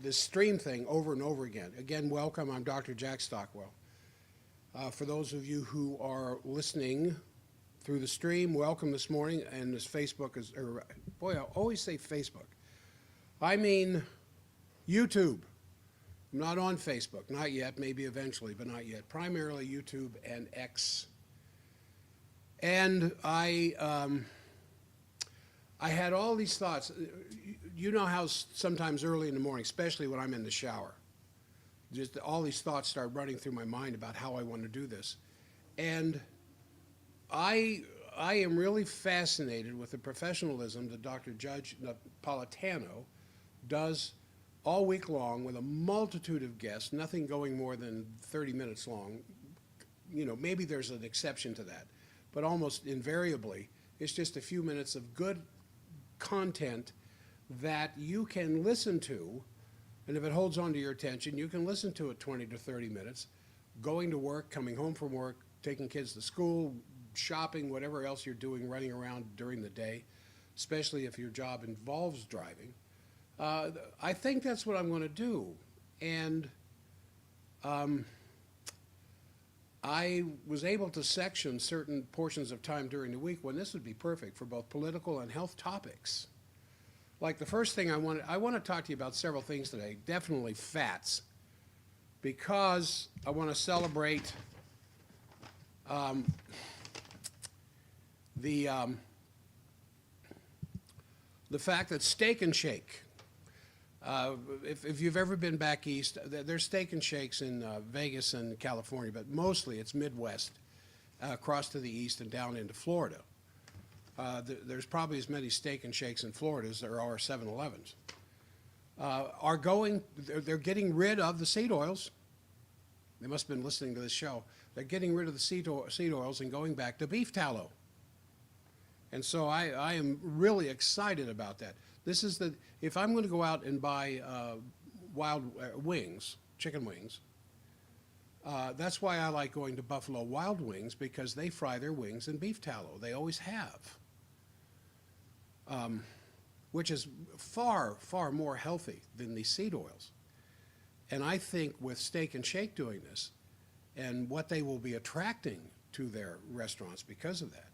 this stream thing over and over again. Again, welcome. I'm Dr. Jack Stockwell. For those of you who are listening through the stream, welcome this morning. And this Facebook is, or boy, I always say Facebook. I mean YouTube. I'm not on Facebook, not yet, maybe eventually, but not yet. Primarily YouTube and X. And I had all these thoughts. You know how sometimes early in the morning, especially when I'm in the shower, just all these thoughts start running through my mind about how I want to do this. And I am really fascinated with the professionalism that Dr. Judge Napolitano does all week long with a multitude of guests, nothing going more than 30 minutes long. You know, maybe there's an exception to that, but almost invariably, it's just a few minutes of good content that you can listen to, and if it holds on to your attention, you can listen to it 20 to 30 minutes, going to work, coming home from work, taking kids to school, shopping, whatever else you're doing, running around during the day, especially if your job involves driving. I think that's what I'm going to do. And I was able to section certain portions of time during the week when this would be perfect for both political and health topics. Like the first thing I want to talk to you about several things today, definitely fats, because I want to celebrate the fact that Steak and Shake, if you've ever been back east, there's Steak and Shakes in Vegas and California, but mostly it's Midwest, across to the east and down into Florida. There's probably as many Steak and Shakes in Florida as there are 7-Elevens. They're getting rid of the seed oils. They must have been listening to this show. They're getting rid of the seed oils and going back to beef tallow. And so I am really excited about that. This is if I'm going to go out and buy wild wings, chicken wings, that's why I like going to Buffalo Wild Wings, because they fry their wings in beef tallow. They always have, which is far, far more healthy than these seed oils. And I think with Steak and Shake doing this, and what they will be attracting to their restaurants because of that,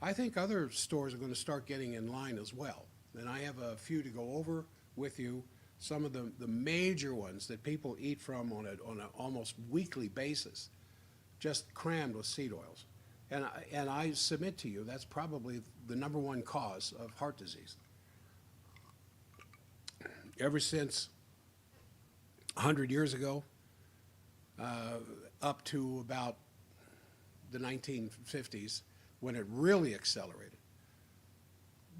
I think other stores are going to start getting in line as well. And I have a few to go over with you, some of the major ones that people eat from on an almost weekly basis, just crammed with seed oils. And I submit to you, that's probably the #1 cause of heart disease. Ever since 100 years ago, up to about the 1950s, when it really accelerated,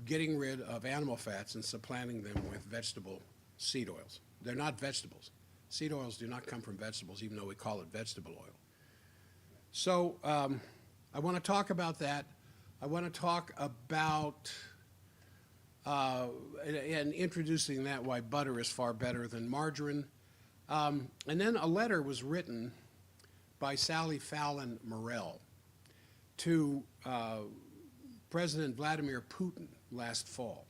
getting rid of animal fats and supplanting them with vegetable seed oils. They're not vegetables. Seed oils do not come from vegetables, even though we call it vegetable oil. So I want to talk about that. I want to talk about, and introducing that, why butter is far better than margarine. And then a letter was written by Sally Fallon Morell to President Vladimir Putin last fall,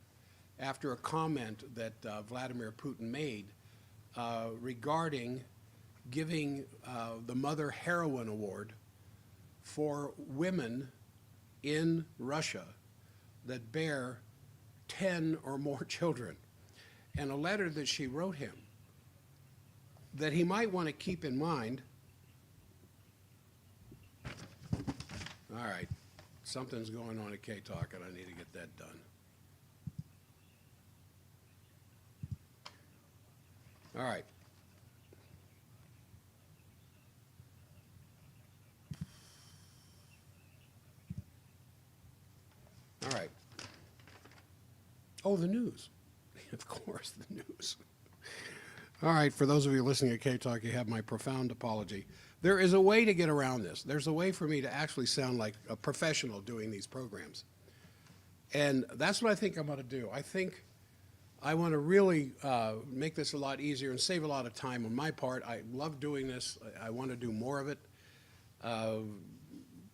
after a comment that Vladimir Putin made regarding giving the Mother Heroine Award for women in Russia that bear 10 or more children. And a letter that she wrote him that he might want to keep in mind. All right, something's going on at K-Talk and I need to get that done. All right. All right. Oh, the news. Of course, the news. All right, for those of you listening at K-Talk, you have my profound apology. There is a way to get around this. There's a way for me to actually sound like a professional doing these programs. And that's what I think I'm going to do. I think I want to really make this a lot easier and save a lot of time on my part. I love doing this. I want to do more of it.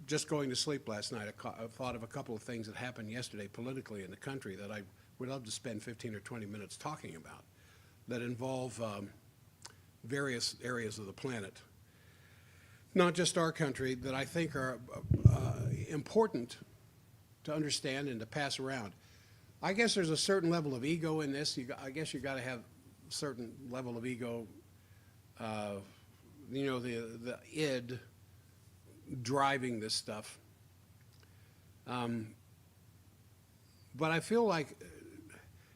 Just going to sleep last night, I thought of a couple of things that happened yesterday politically in the country that I would love to spend 15 or 20 minutes talking about. that involve various areas of the planet, not just our country, that I think are important to understand and to pass around. I guess there's a certain level of ego in this. I guess you got to have a certain level of ego, the id driving this stuff. But I feel like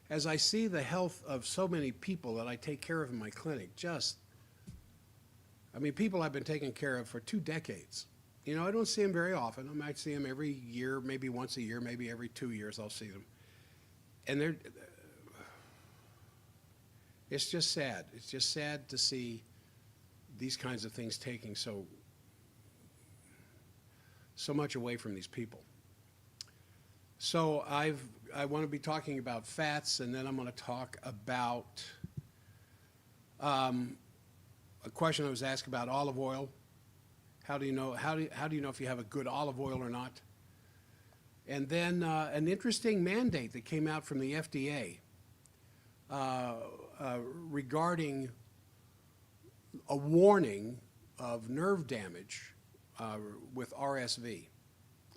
as I see the health of so many people that I take care of in my clinic, people I've been taking care of for 2 decades. I don't see them very often. I might see them every year, maybe once a year, maybe every 2 years I'll see them. And it's just sad. It's just sad to see these kinds of things taking so much away from these people. So I want to be talking about fats, and then I'm going to talk about a question I was asked about olive oil. How do you know if you have a good olive oil or not? And then an interesting mandate that came out from the FDA regarding a warning of nerve damage with RSV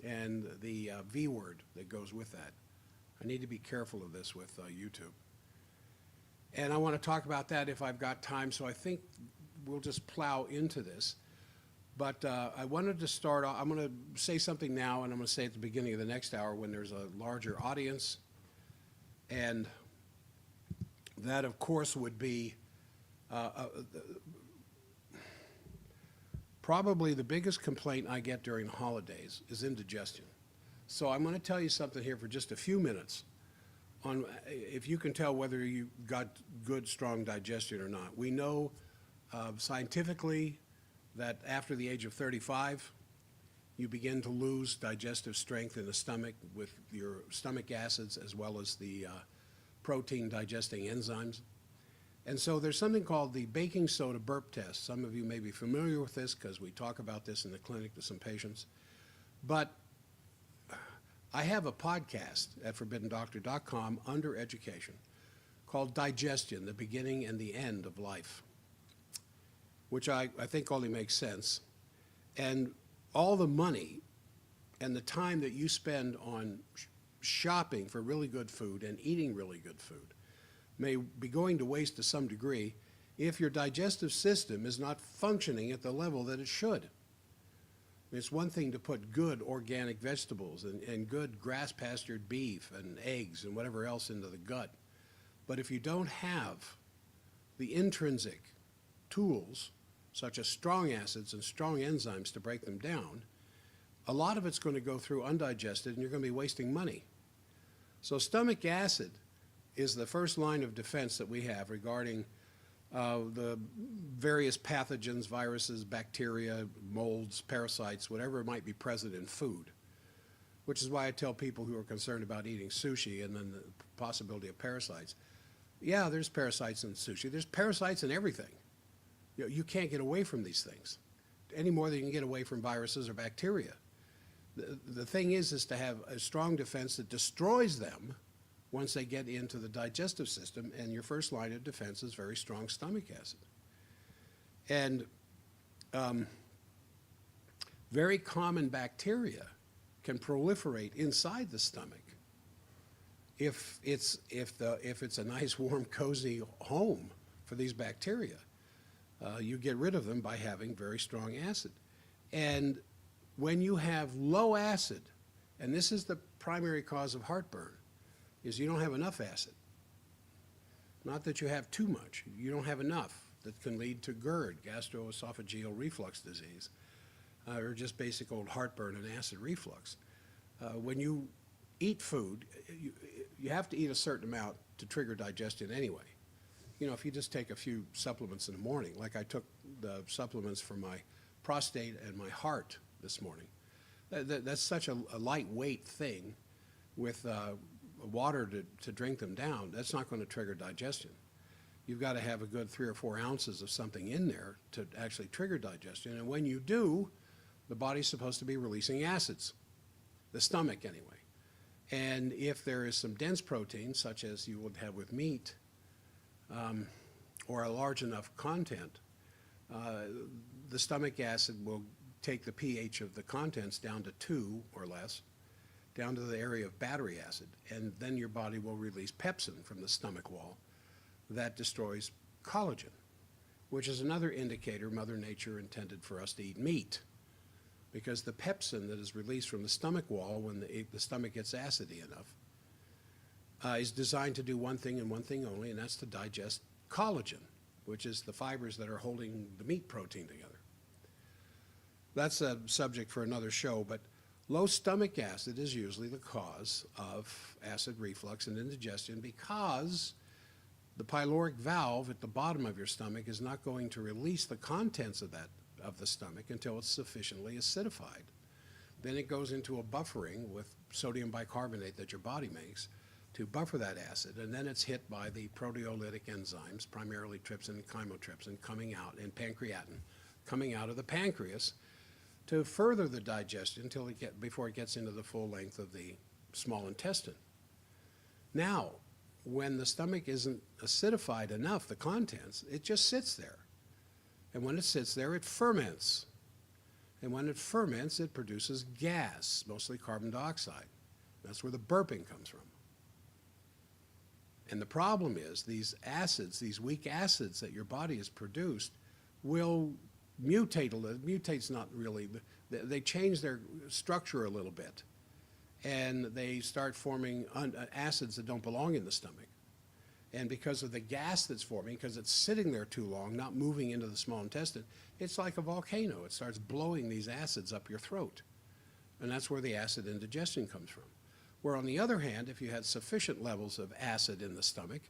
and the V word that goes with that. I need to be careful of this with YouTube. And I want to talk about that if I've got time, so I think we'll just plow into this. But I wanted to start off, I'm going to say something now, and I'm going to say at the beginning of the next hour when there's a larger audience. And that, of course, would be probably the biggest complaint I get during holidays is indigestion. So I'm going to tell you something here for just a few minutes on if you can tell whether you got good, strong digestion or not. We know scientifically that after the age of 35, you begin to lose digestive strength in the stomach with your stomach acids as well as the protein digesting enzymes. And so there's something called the baking soda burp test. Some of you may be familiar with this because we talk about this in the clinic to some patients. But I have a podcast at ForbiddenDoctor.com under education called Digestion, the Beginning and the End of Life, which I think only makes sense. And all the money and the time that you spend on shopping for really good food and eating really good food may be going to waste to some degree if your digestive system is not functioning at the level that it should. It's one thing to put good organic vegetables and good grass-pastured beef and eggs and whatever else into the gut. But if you don't have the intrinsic tools, such as strong acids and strong enzymes to break them down, a lot of it's going to go through undigested and you're going to be wasting money. So stomach acid is the first line of defense that we have regarding the various pathogens, viruses, bacteria, molds, parasites, whatever might be present in food, which is why I tell people who are concerned about eating sushi and then the possibility of parasites. Yeah, there's parasites in sushi. There's parasites in everything. You can't get away from these things any more than you can get away from viruses or bacteria. The thing is to have a strong defense that destroys them once they get into the digestive system, and your first line of defense is very strong stomach acid. And very common bacteria can proliferate inside the stomach if it's a nice, warm, cozy home for these bacteria. You get rid of them by having very strong acid. And when you have low acid, and this is the primary cause of heartburn, is you don't have enough acid. Not that you have too much. You don't have enough. That can lead to GERD, gastroesophageal reflux disease, or just basic old heartburn and acid reflux. When you eat food, you have to eat a certain amount to trigger digestion anyway. If you just take a few supplements in the morning, like I took the supplements for my prostate and my heart this morning. That's such a lightweight thing with water to drink them down. That's not going to trigger digestion. You've got to have a good 3 or 4 ounces of something in there to actually trigger digestion. And when you do, the body's supposed to be releasing acids, the stomach anyway. And if there is some dense protein, such as you would have with meat, or a large enough content, uh, the stomach acid will take the pH of the contents down to 2 or less, down to the area of battery acid, and then your body will release pepsin from the stomach wall that destroys collagen, which is another indicator Mother Nature intended for us to eat meat, because the pepsin that is released from the stomach wall when the stomach gets acidy enough is designed to do one thing and one thing only, and that's to digest collagen, which is the fibers that are holding the meat protein together. That's a subject for another show, but low stomach acid is usually the cause of acid reflux and indigestion, because the pyloric valve at the bottom of your stomach is not going to release the contents of the stomach until it's sufficiently acidified. Then it goes into a buffering with sodium bicarbonate that your body makes to buffer that acid, and then it's hit by the proteolytic enzymes, primarily trypsin and chymotrypsin, coming out, and pancreatin, coming out of the pancreas to further the digestion before it gets into the full length of the small intestine. Now, when the stomach isn't acidified enough, the contents, it just sits there. And when it sits there, it ferments. And when it ferments, it produces gas, mostly carbon dioxide. That's where the burping comes from. And the problem is these acids, these weak acids that your body has produced, will mutate a little. Mutate's not really, they change their structure a little bit. And they start forming acids that don't belong in the stomach. And because of the gas that's forming, because it's sitting there too long, not moving into the small intestine, it's like a volcano. It starts blowing these acids up your throat. And that's where the acid indigestion comes from. Where on the other hand, if you had sufficient levels of acid in the stomach,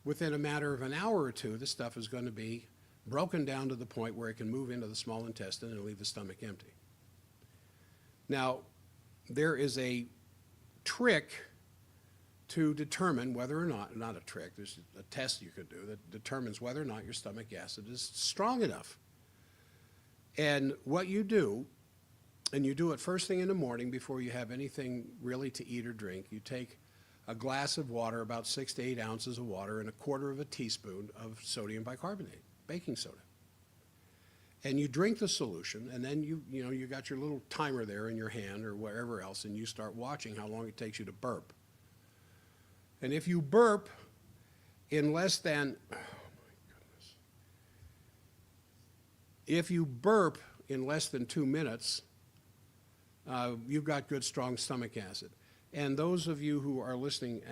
within a matter of an hour or two, the stuff is going to be broken down to the point where it can move into the small intestine and leave the stomach empty. Now, there is a trick to determine whether or not a trick, there's a test you could do that determines whether or not your stomach acid is strong enough. And what you do, and you do it first thing in the morning before you have anything really to eat or drink, you take a glass of water, about 6 to 8 ounces of water, and a quarter of a teaspoon of sodium bicarbonate, baking soda. And you drink the solution, and then you got your little timer there in your hand or wherever else, and you start watching how long it takes you to burp. And if you burp in less than, oh my goodness, if you burp in less than 2 minutes, you've got good, strong stomach acid. And those of you who are listening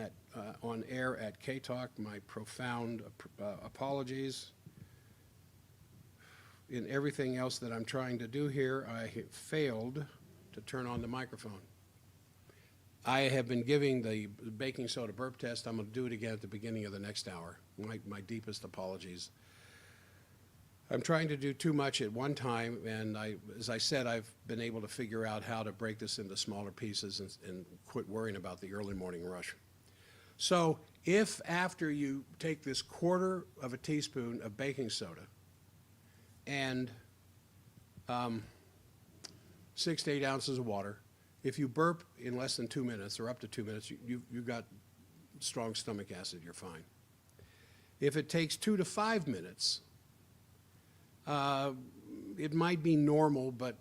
on air at K-Talk, my profound apologies. In everything else that I'm trying to do here, I failed to turn on the microphone. I have been giving the baking soda burp test. I'm going to do it again at the beginning of the next hour. My deepest apologies. I'm trying to do too much at one time, and as I said, I've been able to figure out how to break this into smaller pieces and quit worrying about the early morning rush. So if after you take this quarter of a teaspoon of baking soda and 6 to 8 ounces of water, if you burp in less than 2 minutes or up to 2 minutes, you've got strong stomach acid, you're fine. If it takes 2 to 5 minutes, it might be normal, but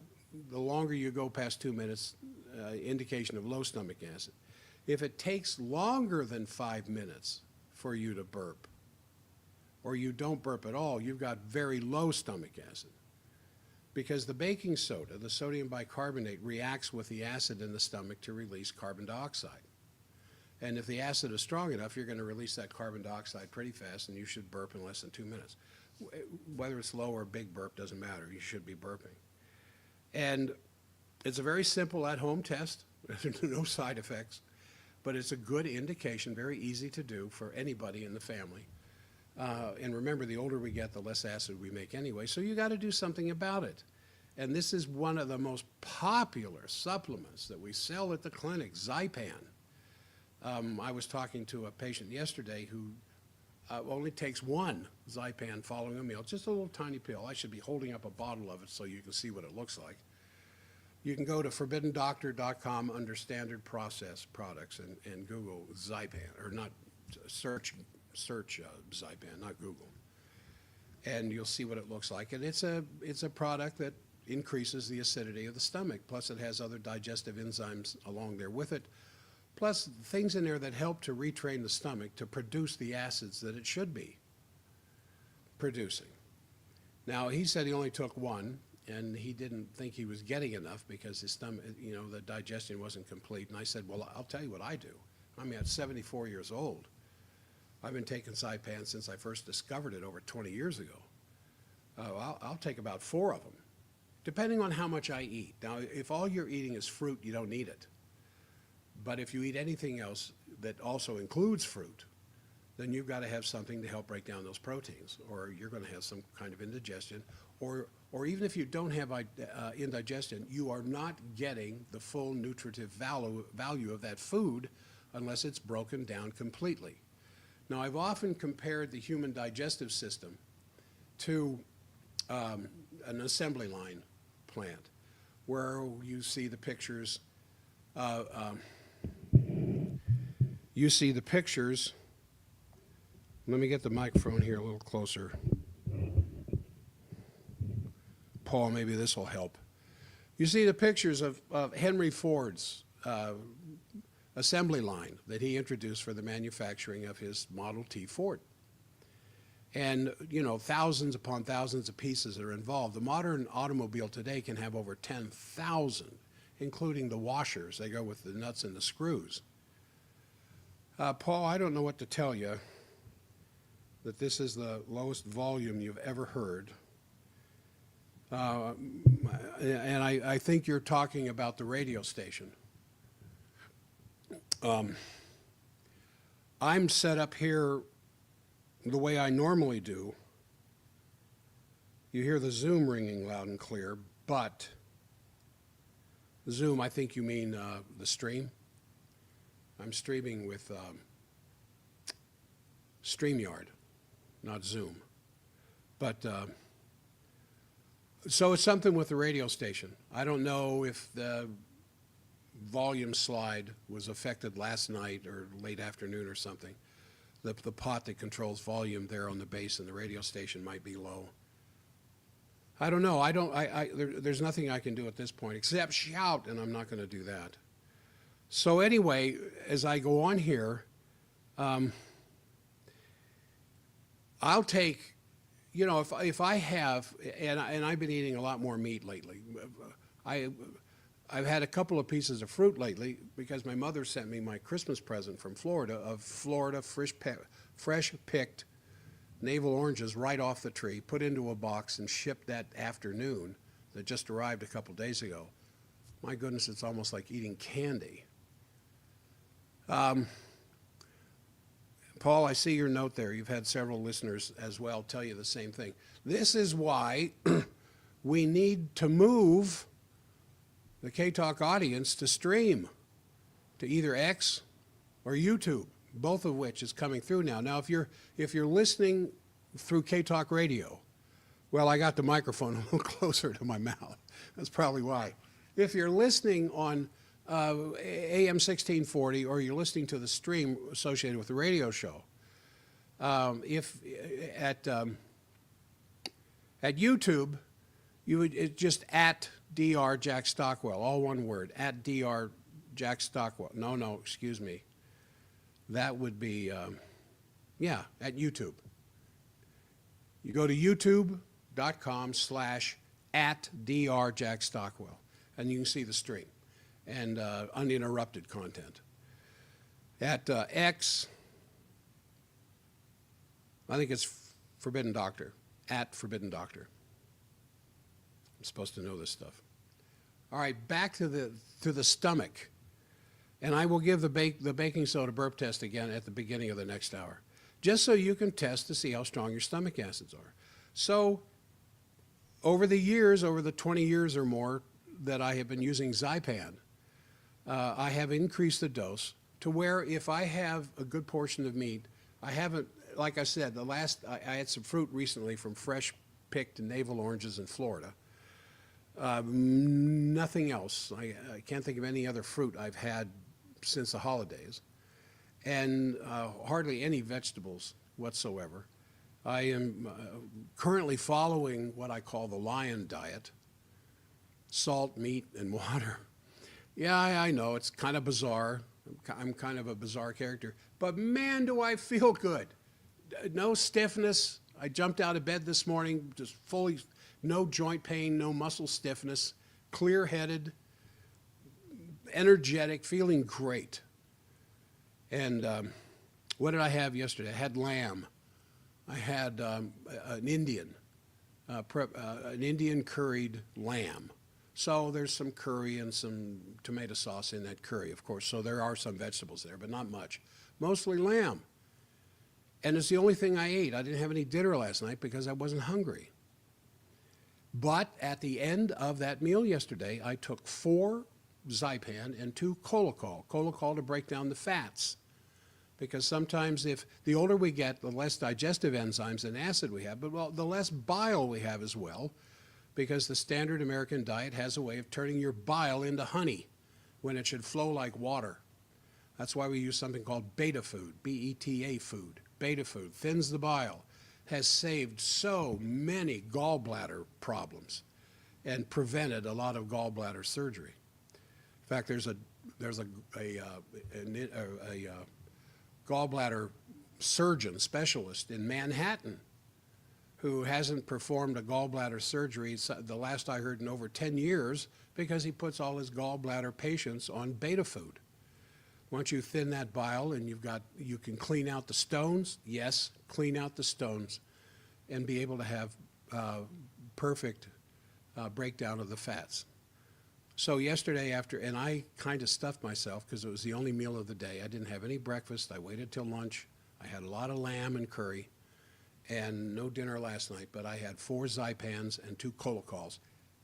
the longer you go past 2 minutes, indication of low stomach acid. If it takes longer than 5 minutes for you to burp, or you don't burp at all, you've got very low stomach acid. Because the baking soda, the sodium bicarbonate, reacts with the acid in the stomach to release carbon dioxide. And if the acid is strong enough, you're going to release that carbon dioxide pretty fast, and you should burp in less than 2 minutes. Whether it's low or big burp doesn't matter. You should be burping. And it's a very simple at-home test. No side effects. But it's a good indication, very easy to do for anybody in the family. And remember, the older we get, the less acid we make anyway, so you got to do something about it. And this is one of the most popular supplements that we sell at the clinic, Zypan. I was talking to a patient yesterday who only takes one Zypan following a meal, just a little tiny pill. I should be holding up a bottle of it so you can see what it looks like. You can go to forbiddendoctor.com under standard process products and Google Zypan, or not, search Zypan, not Google. and you'll see what it looks like. And it's a product that increases the acidity of the stomach. Plus, it has other digestive enzymes along there with it. Plus, things in there that help to retrain the stomach to produce the acids that it should be producing. Now, he said he only took one, and he didn't think he was getting enough because his stomach, the digestion wasn't complete. And I said, well, I'll tell you what I do. I mean, at 74 years old, I've been taking Zypan since I first discovered it over 20 years ago. I'll take about 4 of them, depending on how much I eat. Now, if all you're eating is fruit, you don't need it. But if you eat anything else that also includes fruit, then you've got to have something to help break down those proteins, or you're going to have some kind of indigestion, or even if you don't have indigestion, you are not getting the full nutritive value of that food unless it's broken down completely. Now, I've often compared the human digestive system to an assembly line plant, where you see the pictures. Let me get the microphone here a little closer. Paul, maybe this will help. You see the pictures of Henry Ford's assembly line that he introduced for the manufacturing of his Model T Ford. And, thousands upon thousands of pieces are involved. The modern automobile today can have over 10,000, including the washers. They go with the nuts and the screws. Paul, I don't know what to tell you, that this is the lowest volume you've ever heard. And I think you're talking about the radio station. I'm set up here the way I normally do. You hear the Zoom ringing loud and clear, but Zoom, I think you mean the stream. I'm streaming with StreamYard, not Zoom. But so it's something with the radio station. I don't know if the volume slide was affected last night or late afternoon or something. The pot that controls volume there on the base and the radio station might be low. I don't know. There's nothing I can do at this point except shout, and I'm not going to do that. So anyway, as I go on here, I'll take, if I have, and I've been eating a lot more meat lately. I've had a couple of pieces of fruit lately because my mother sent me my Christmas present from Florida of fresh picked navel oranges right off the tree, put into a box and shipped that afternoon that just arrived a couple days ago. My goodness, it's almost like eating candy. Paul, I see your note there. You've had several listeners as well tell you the same thing. This is why we need to move the K-Talk audience to stream, to either X or YouTube, both of which is coming through now. Now, if you're listening through K-Talk radio, well, I got the microphone a little closer to my mouth. That's probably why. If you're listening on AM 1640, or you're listening to the stream associated with the radio show, if at YouTube, you would just at Dr. Jack Stockwell, all one word, at Dr. Jack Stockwell. No, excuse me. That would be, at YouTube. You go to youtube.com/at Dr. Jack Stockwell, and you can see the stream and uninterrupted content. At X, I think it's Forbidden Doctor, at Forbidden Doctor. I'm supposed to know this stuff. All right, back to the stomach. And I will give the baking soda burp test again at the beginning of the next hour, just so you can test to see how strong your stomach acids are. So over the years, over the 20 years or more that I have been using Zypan, I have increased the dose to where if I have a good portion of meat, I haven't, like I said, I had some fruit recently from fresh picked navel oranges in Florida. Nothing else. I can't think of any other fruit I've had since the holidays, and hardly any vegetables whatsoever. I am currently following what I call the lion diet: salt, meat, and water. Yeah, I know, it's kind of bizarre. I'm kind of a bizarre character. But man, do I feel good. No stiffness. I jumped out of bed this morning, just fully, no joint pain, no muscle stiffness, clear-headed, energetic, feeling great. And what did I have yesterday? I had lamb. I had an Indian curried lamb. So there's some curry and some tomato sauce in that curry, of course. So there are some vegetables there, but not much. Mostly lamb. And it's the only thing I ate. I didn't have any dinner last night because I wasn't hungry. But at the end of that meal yesterday, I took 4 Zypan and 2 Colocol. Colocol to break down the fats. Because sometimes if the older we get, the less digestive enzymes and acid we have, but well, the less bile we have as well, because the standard American diet has a way of turning your bile into honey when it should flow like water. That's why we use something called beta food, B-E-T-A food. Beta food thins the bile, has saved so many gallbladder problems and prevented a lot of gallbladder surgery. In fact, there's a gallbladder surgeon specialist in Manhattan who hasn't performed a gallbladder surgery, the last I heard, in over 10 years, because he puts all his gallbladder patients on beta food. Once you thin that bile and you can clean out the stones, yes, clean out the stones, and be able to have perfect breakdown of the fats. So yesterday and I kind of stuffed myself because it was the only meal of the day. I didn't have any breakfast. I waited till lunch. I had a lot of lamb and curry and no dinner last night, but I had 4 Zypans and 2 Colocols.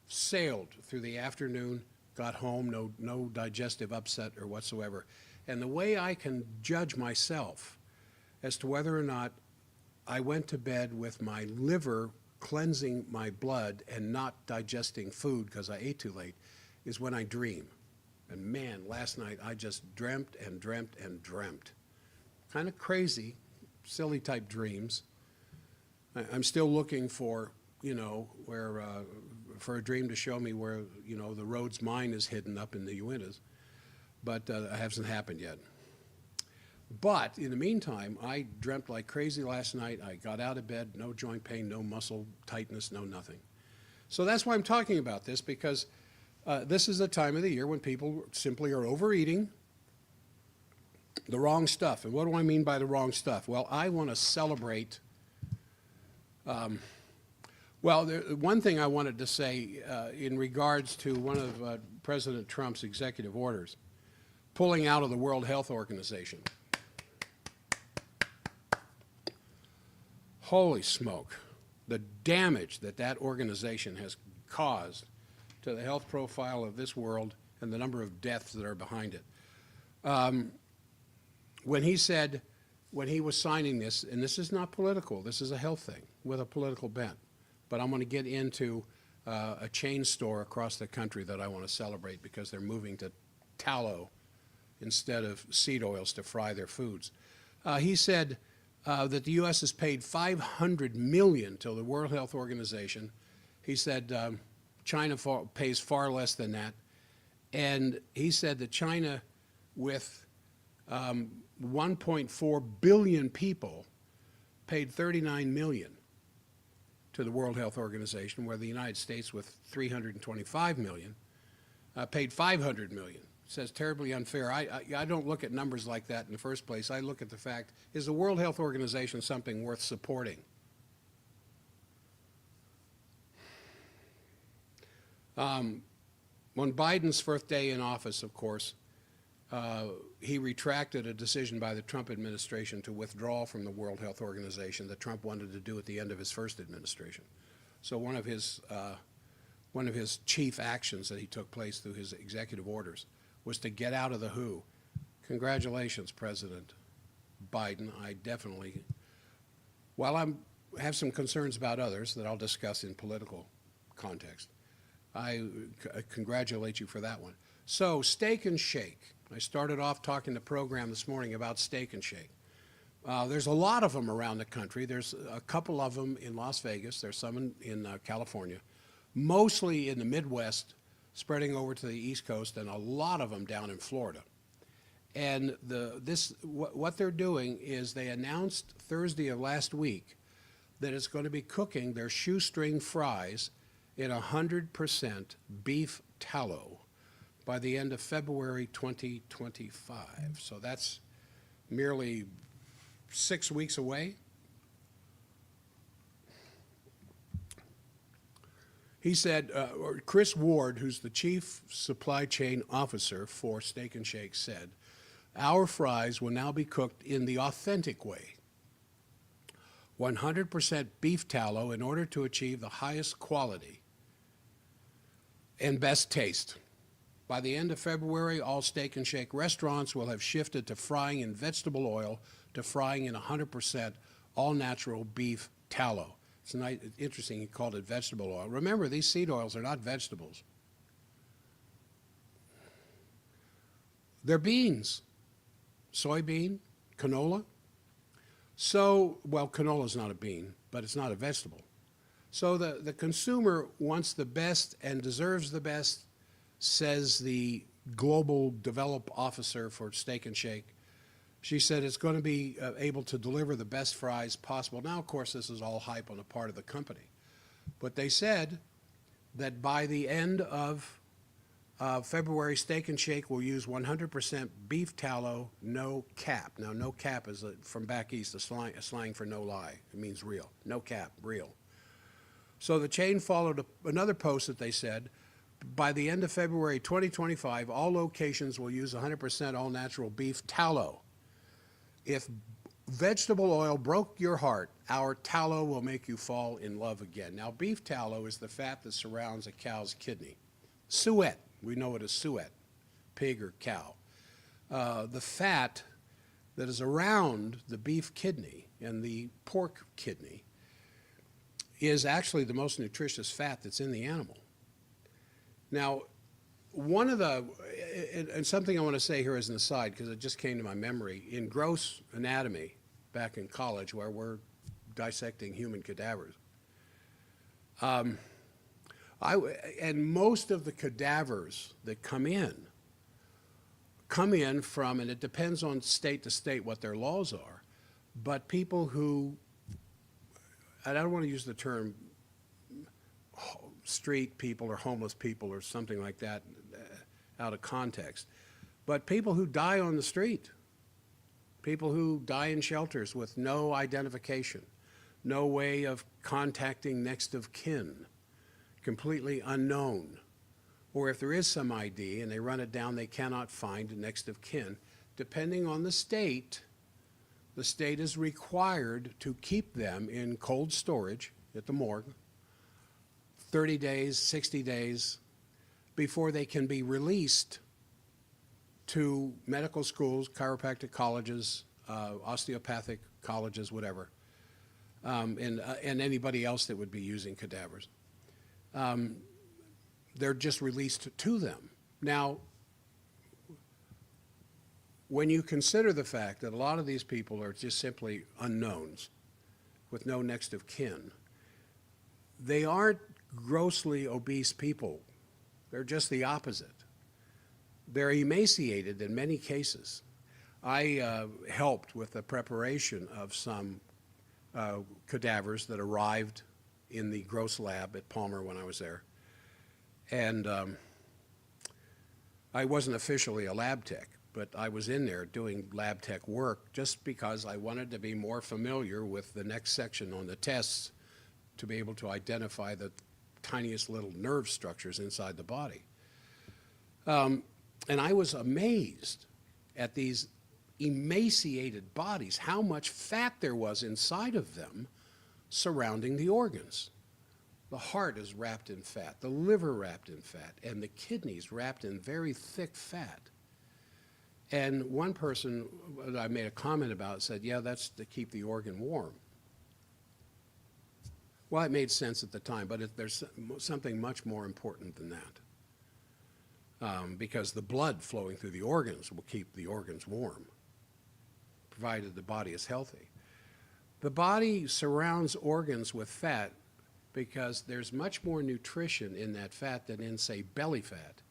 Sailed through the afternoon, got home, no digestive upset or whatsoever. And the way I can judge myself as to whether or not I went to bed with my liver cleansing my blood and not digesting food because I ate too late is when I dream. And man, last night I just dreamt and dreamt and dreamt. Kind of crazy, silly type dreams. I'm still looking for, where, for a dream to show me where, the Rhodes mine is hidden up in the Uintas. But it hasn't happened yet. But in the meantime, I dreamt like crazy last night. I got out of bed, no joint pain, no muscle tightness, no nothing. So that's why I'm talking about this, because this is a time of the year when people simply are overeating the wrong stuff. And what do I mean by the wrong stuff? Well, I want to celebrate. One thing I wanted to say in regards to one of President Trump's executive orders, pulling out of the World Health Organization. Holy smoke, the damage that organization has caused to the health profile of this world and the number of deaths that are behind it. When he was signing this, and this is not political, this is a health thing with a political bent, but I'm going to get into a chain store across the country that I want to celebrate because they're moving to tallow instead of seed oils to fry their foods. He said that the U.S. has paid $500 million to the World Health Organization. He said China pays far less than that. And he said that China, with 1.4 billion people, paid $39 million to the World Health Organization, where the United States, with 325 million, paid $500 million. Says terribly unfair. I don't look at numbers like that in the first place. I look at the fact, is the World Health Organization something worth supporting? On Biden's first day in office, of course, he retracted a decision by the Trump administration to withdraw from the World Health Organization that Trump wanted to do at the end of his first administration. So one of his chief actions that he took place through his executive orders was to get out of the WHO. Congratulations, President Biden. I definitely, while I have some concerns about others that I'll discuss in political context, I congratulate you for that one. So, Steak and Shake. I started off talking the program this morning about Steak and Shake. There's a lot of them around the country. There's a couple of them in Las Vegas. There's some in California, mostly in the Midwest, spreading over to the East Coast, and a lot of them down in Florida. And what they're doing is they announced Thursday of last week that it's going to be cooking their shoestring fries in 100% beef tallow by the end of February 2025. So that's merely 6 weeks away. He said, Chris Ward, who's the chief supply chain officer for Steak and Shake, said, our fries will now be cooked in the authentic way. 100% beef tallow in order to achieve the highest quality and best taste. By the end of February, all Steak and Shake restaurants will have shifted to frying in vegetable oil to frying in 100% all-natural beef tallow. It's interesting he called it vegetable oil. Remember, these seed oils are not vegetables. They're beans. Soybean, canola. So, well, canola is not a bean, but it's not a vegetable. So the consumer wants the best and deserves the best, says the global develop officer for Steak and Shake. She said it's going to be able to deliver the best fries possible. Now, of course, this is all hype on the part of the company. But they said that by the end of February, Steak and Shake will use 100% beef tallow, no cap. Now, no cap is from back east, a slang for no lie. It means real. No cap, real. So the chain followed another post that they said, by the end of February 2025, all locations will use 100% all-natural beef tallow. If vegetable oil broke your heart, our tallow will make you fall in love again. Now, beef tallow is the fat that surrounds a cow's kidney. Suet. We know it as suet, pig or cow. The fat that is around the beef kidney and the pork kidney is actually the most nutritious fat that's in the animal. Now, one of the, and something I want to say here as an aside, because it just came to my memory, in gross anatomy back in college where we're dissecting human cadavers, and most of the cadavers that come in from, and it depends on state to state what their laws are, but people who, and I don't want to use the term street people or homeless people or something like that out of context, but people who die on the street, people who die in shelters with no identification, no way of contacting next of kin, completely unknown, or if there is some ID and they run it down, they cannot find next of kin. Depending on the state is required to keep them in cold storage at the morgue 30 days, 60 days before they can be released to medical schools, chiropractic colleges, osteopathic colleges, whatever, and anybody else that would be using cadavers. They're just released to them. Now, when you consider the fact that a lot of these people are just simply unknowns with no next of kin, they aren't grossly obese people. They're just the opposite. They're emaciated in many cases. I helped with the preparation of some cadavers that arrived in the gross lab at Palmer when I was there. And I wasn't officially a lab tech, but I was in there doing lab tech work just because I wanted to be more familiar with the next section on the tests to be able to identify the tiniest little nerve structures inside the body. And I was amazed at these emaciated bodies, how much fat there was inside of them surrounding the organs. The heart is wrapped in fat, the liver wrapped in fat, and the kidneys wrapped in very thick fat. And one person that I made a comment about said, yeah, that's to keep the organ warm. Well, it made sense at the time, but there's something much more important than that. Because the blood flowing through the organs will keep the organs warm, provided the body is healthy. The body surrounds organs with fat because there's much more nutrition in that fat than in, say, belly fat,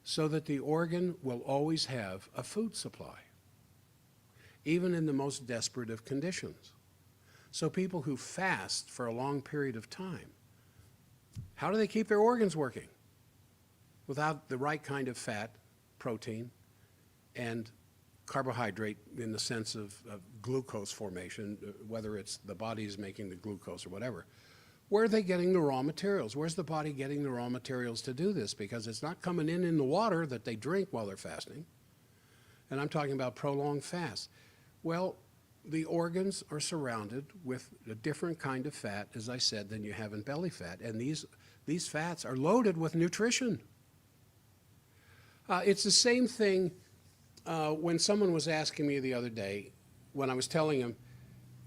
so that the organ will always have a food supply, even in the most desperate of conditions. So people who fast for a long period of time, how do they keep their organs working? Without the right kind of fat, protein, and carbohydrate in the sense of glucose formation, whether it's the body is making the glucose or whatever. Where are they getting the raw materials? Where's the body getting the raw materials to do this? Because it's not coming in the water that they drink while they're fasting. And I'm talking about prolonged fast. Well, the organs are surrounded with a different kind of fat, as I said, than you have in belly fat. And these fats are loaded with nutrition. It's the same thing when someone was asking me the other day, when I was telling them,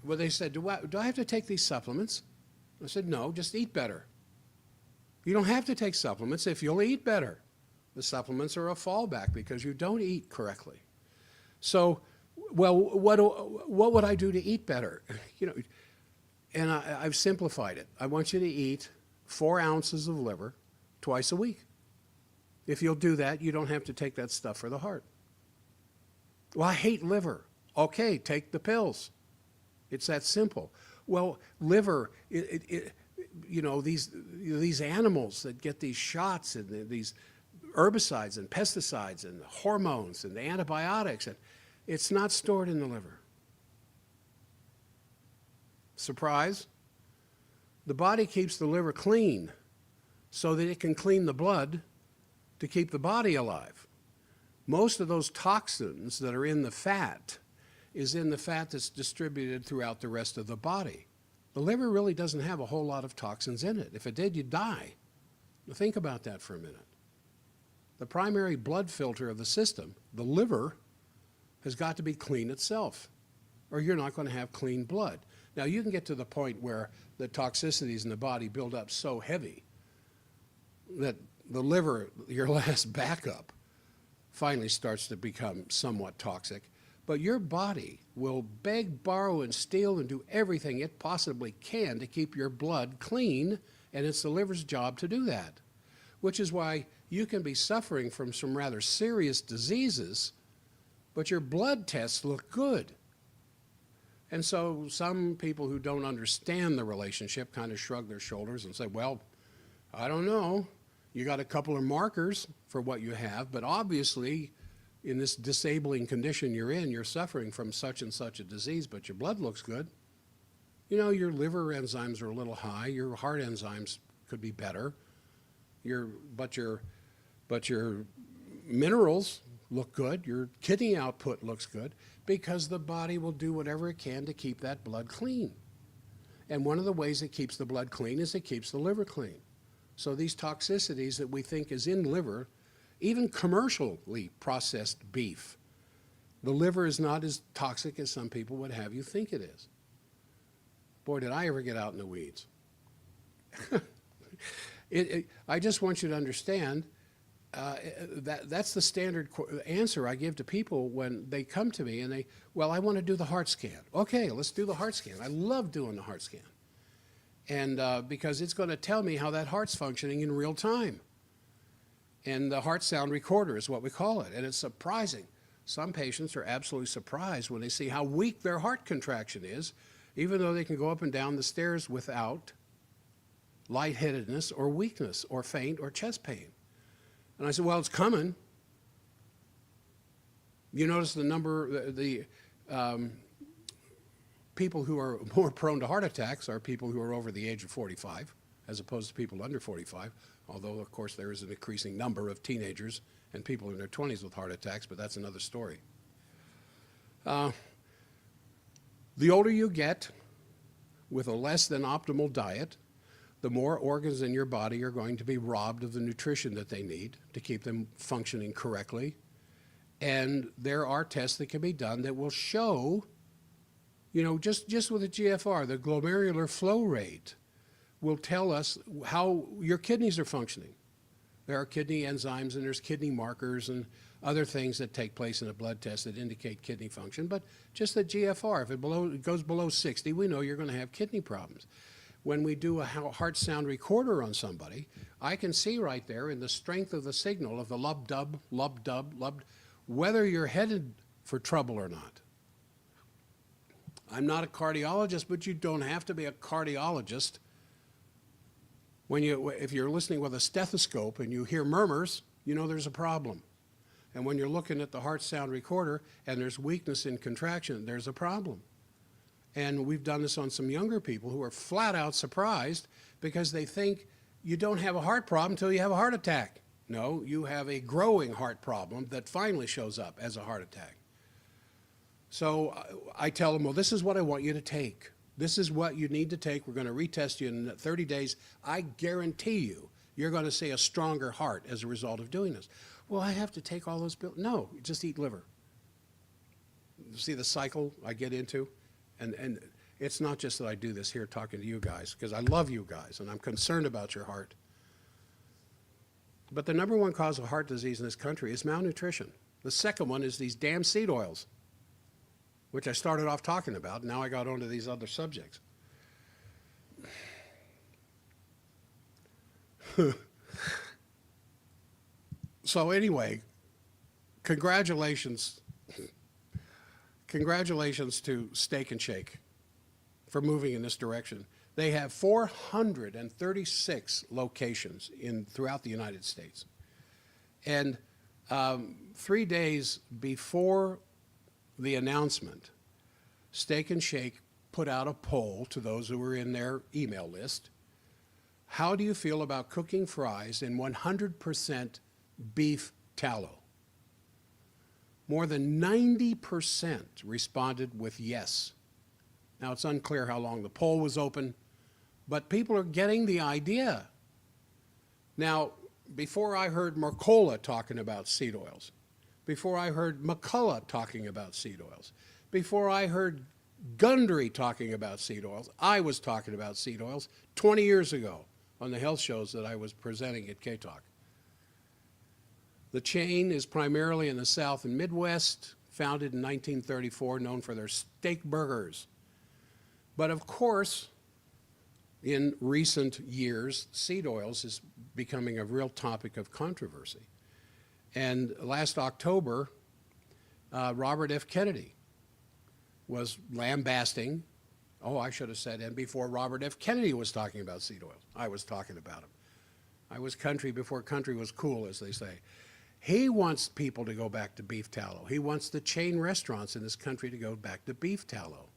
well, they said, do I have to take these supplements? I said, no, just eat better. You don't have to take supplements if you'll eat better. The supplements are a fallback because you don't eat correctly. So, well, what would I do to eat better? You know, and I've simplified it. I want you to eat 4 ounces of liver twice a week. If you'll do that, you don't have to take that stuff for the heart. Well, I hate liver. Okay, take the pills. It's that simple. Well, liver, you know, these animals that get these shots and these herbicides and pesticides and hormones and the antibiotics, and it's not stored in the liver. Surprise? The body keeps the liver clean so that it can clean the blood to keep the body alive. Most of those toxins that are in the fat is in the fat that's distributed throughout the rest of the body. The liver really doesn't have a whole lot of toxins in it. If it did, you'd die. Now think about that for a minute. The primary blood filter of the system, the liver, has got to be clean itself, or you're not going to have clean blood. Now, you can get to the point where the toxicities in the body build up so heavy that the liver, your last backup, finally starts to become somewhat toxic. But your body will beg, borrow, and steal and do everything it possibly can to keep your blood clean, and it's the liver's job to do that, which is why you can be suffering from some rather serious diseases, but your blood tests look good. And so some people who don't understand the relationship kind of shrug their shoulders and say, well, I don't know. You got a couple of markers for what you have, but obviously in this disabling condition you're in, you're suffering from such and such a disease, but your blood looks good. You know, your liver enzymes are a little high, your heart enzymes could be better, but your minerals look good, your kidney output looks good, because the body will do whatever it can to keep that blood clean. And one of the ways it keeps the blood clean is it keeps the liver clean. So these toxicities that we think is in liver, even commercially processed beef, the liver is not as toxic as some people would have you think it is. Boy, did I ever get out in the weeds. I just want you to understand that's the standard answer I give to people when they come to me and well, I want to do the heart scan. Okay, let's do the heart scan. I love doing the heart scan. And because it's going to tell me how that heart's functioning in real time. And the heart sound recorder is what we call it. And it's surprising. Some patients are absolutely surprised when they see how weak their heart contraction is, even though they can go up and down the stairs without lightheadedness or weakness or faint or chest pain. And I said, well, it's coming. You notice the number, the people who are more prone to heart attacks are people who are over the age of 45, as opposed to people under 45, although, of course, there is an increasing number of teenagers and people in their 20s with heart attacks, but that's another story. The older you get with a less than optimal diet, the more organs in your body are going to be robbed of the nutrition that they need to keep them functioning correctly. And there are tests that can be done that will show, you know, just with the GFR, the glomerular flow rate will tell us how your kidneys are functioning. There are kidney enzymes and there's kidney markers and other things that take place in a blood test that indicate kidney function. But just the GFR, if it goes below 60, we know you're going to have kidney problems. When we do a heart sound recorder on somebody, I can see right there in the strength of the signal of the lub-dub, lub-dub, lub, whether you're headed for trouble or not. I'm not a cardiologist, but you don't have to be a cardiologist. If you're listening with a stethoscope and you hear murmurs, you know there's a problem. And when you're looking at the heart sound recorder and there's weakness in contraction, there's a problem. And we've done this on some younger people who are flat out surprised because they think you don't have a heart problem until you have a heart attack. No, you have a growing heart problem that finally shows up as a heart attack. So I tell them, well, this is what I want you to take. This is what you need to take. We're going to retest you in 30 days. I guarantee you, you're going to see a stronger heart as a result of doing this. Well, I have to take all those pills. No, just eat liver. See the cycle I get into? And it's not just that I do this here talking to you guys, because I love you guys and I'm concerned about your heart. But the number one cause of heart disease in this country is malnutrition. The second one is these damn seed oils, which I started off talking about. Now I got onto these other subjects. So anyway, congratulations to Steak and Shake for moving in this direction. They have 436 locations throughout the United States. And 3 days before the announcement, Steak and Shake put out a poll to those who were in their email list. How do you feel about cooking fries in 100% beef tallow? More than 90% responded with yes. Now, it's unclear how long the poll was open, but people are getting the idea. Now, before I heard Mercola talking about seed oils, before I heard McCullough talking about seed oils, before I heard Gundry talking about seed oils, I was talking about seed oils 20 years ago on the health shows that I was presenting at K-Talk. The chain is primarily in the South and Midwest, founded in 1934, known for their steak burgers. But of course, in recent years, seed oils is becoming a real topic of controversy. And last October, Robert F. Kennedy was lambasting, I should have said, and before Robert F. Kennedy was talking about seed oils, I was talking about him. I was country before country was cool, as they say. He wants people to go back to beef tallow. He wants the chain restaurants in this country to go back to beef tallow.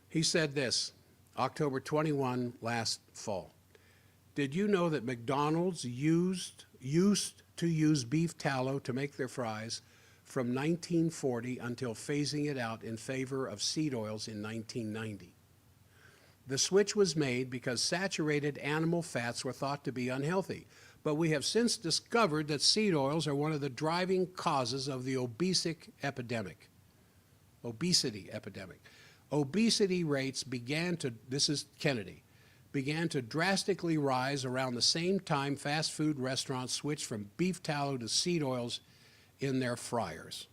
He said this, October 21 last fall. Did you know that McDonald's used to use beef tallow to make their fries from 1940 until phasing it out in favor of seed oils in 1990? The switch was made because saturated animal fats were thought to be unhealthy. But we have since discovered that seed oils are one of the driving causes of the obesity epidemic. Obesity rates began to, this is Kennedy, began to drastically rise around the same time fast food restaurants switched from beef tallow to seed oils in their fryers.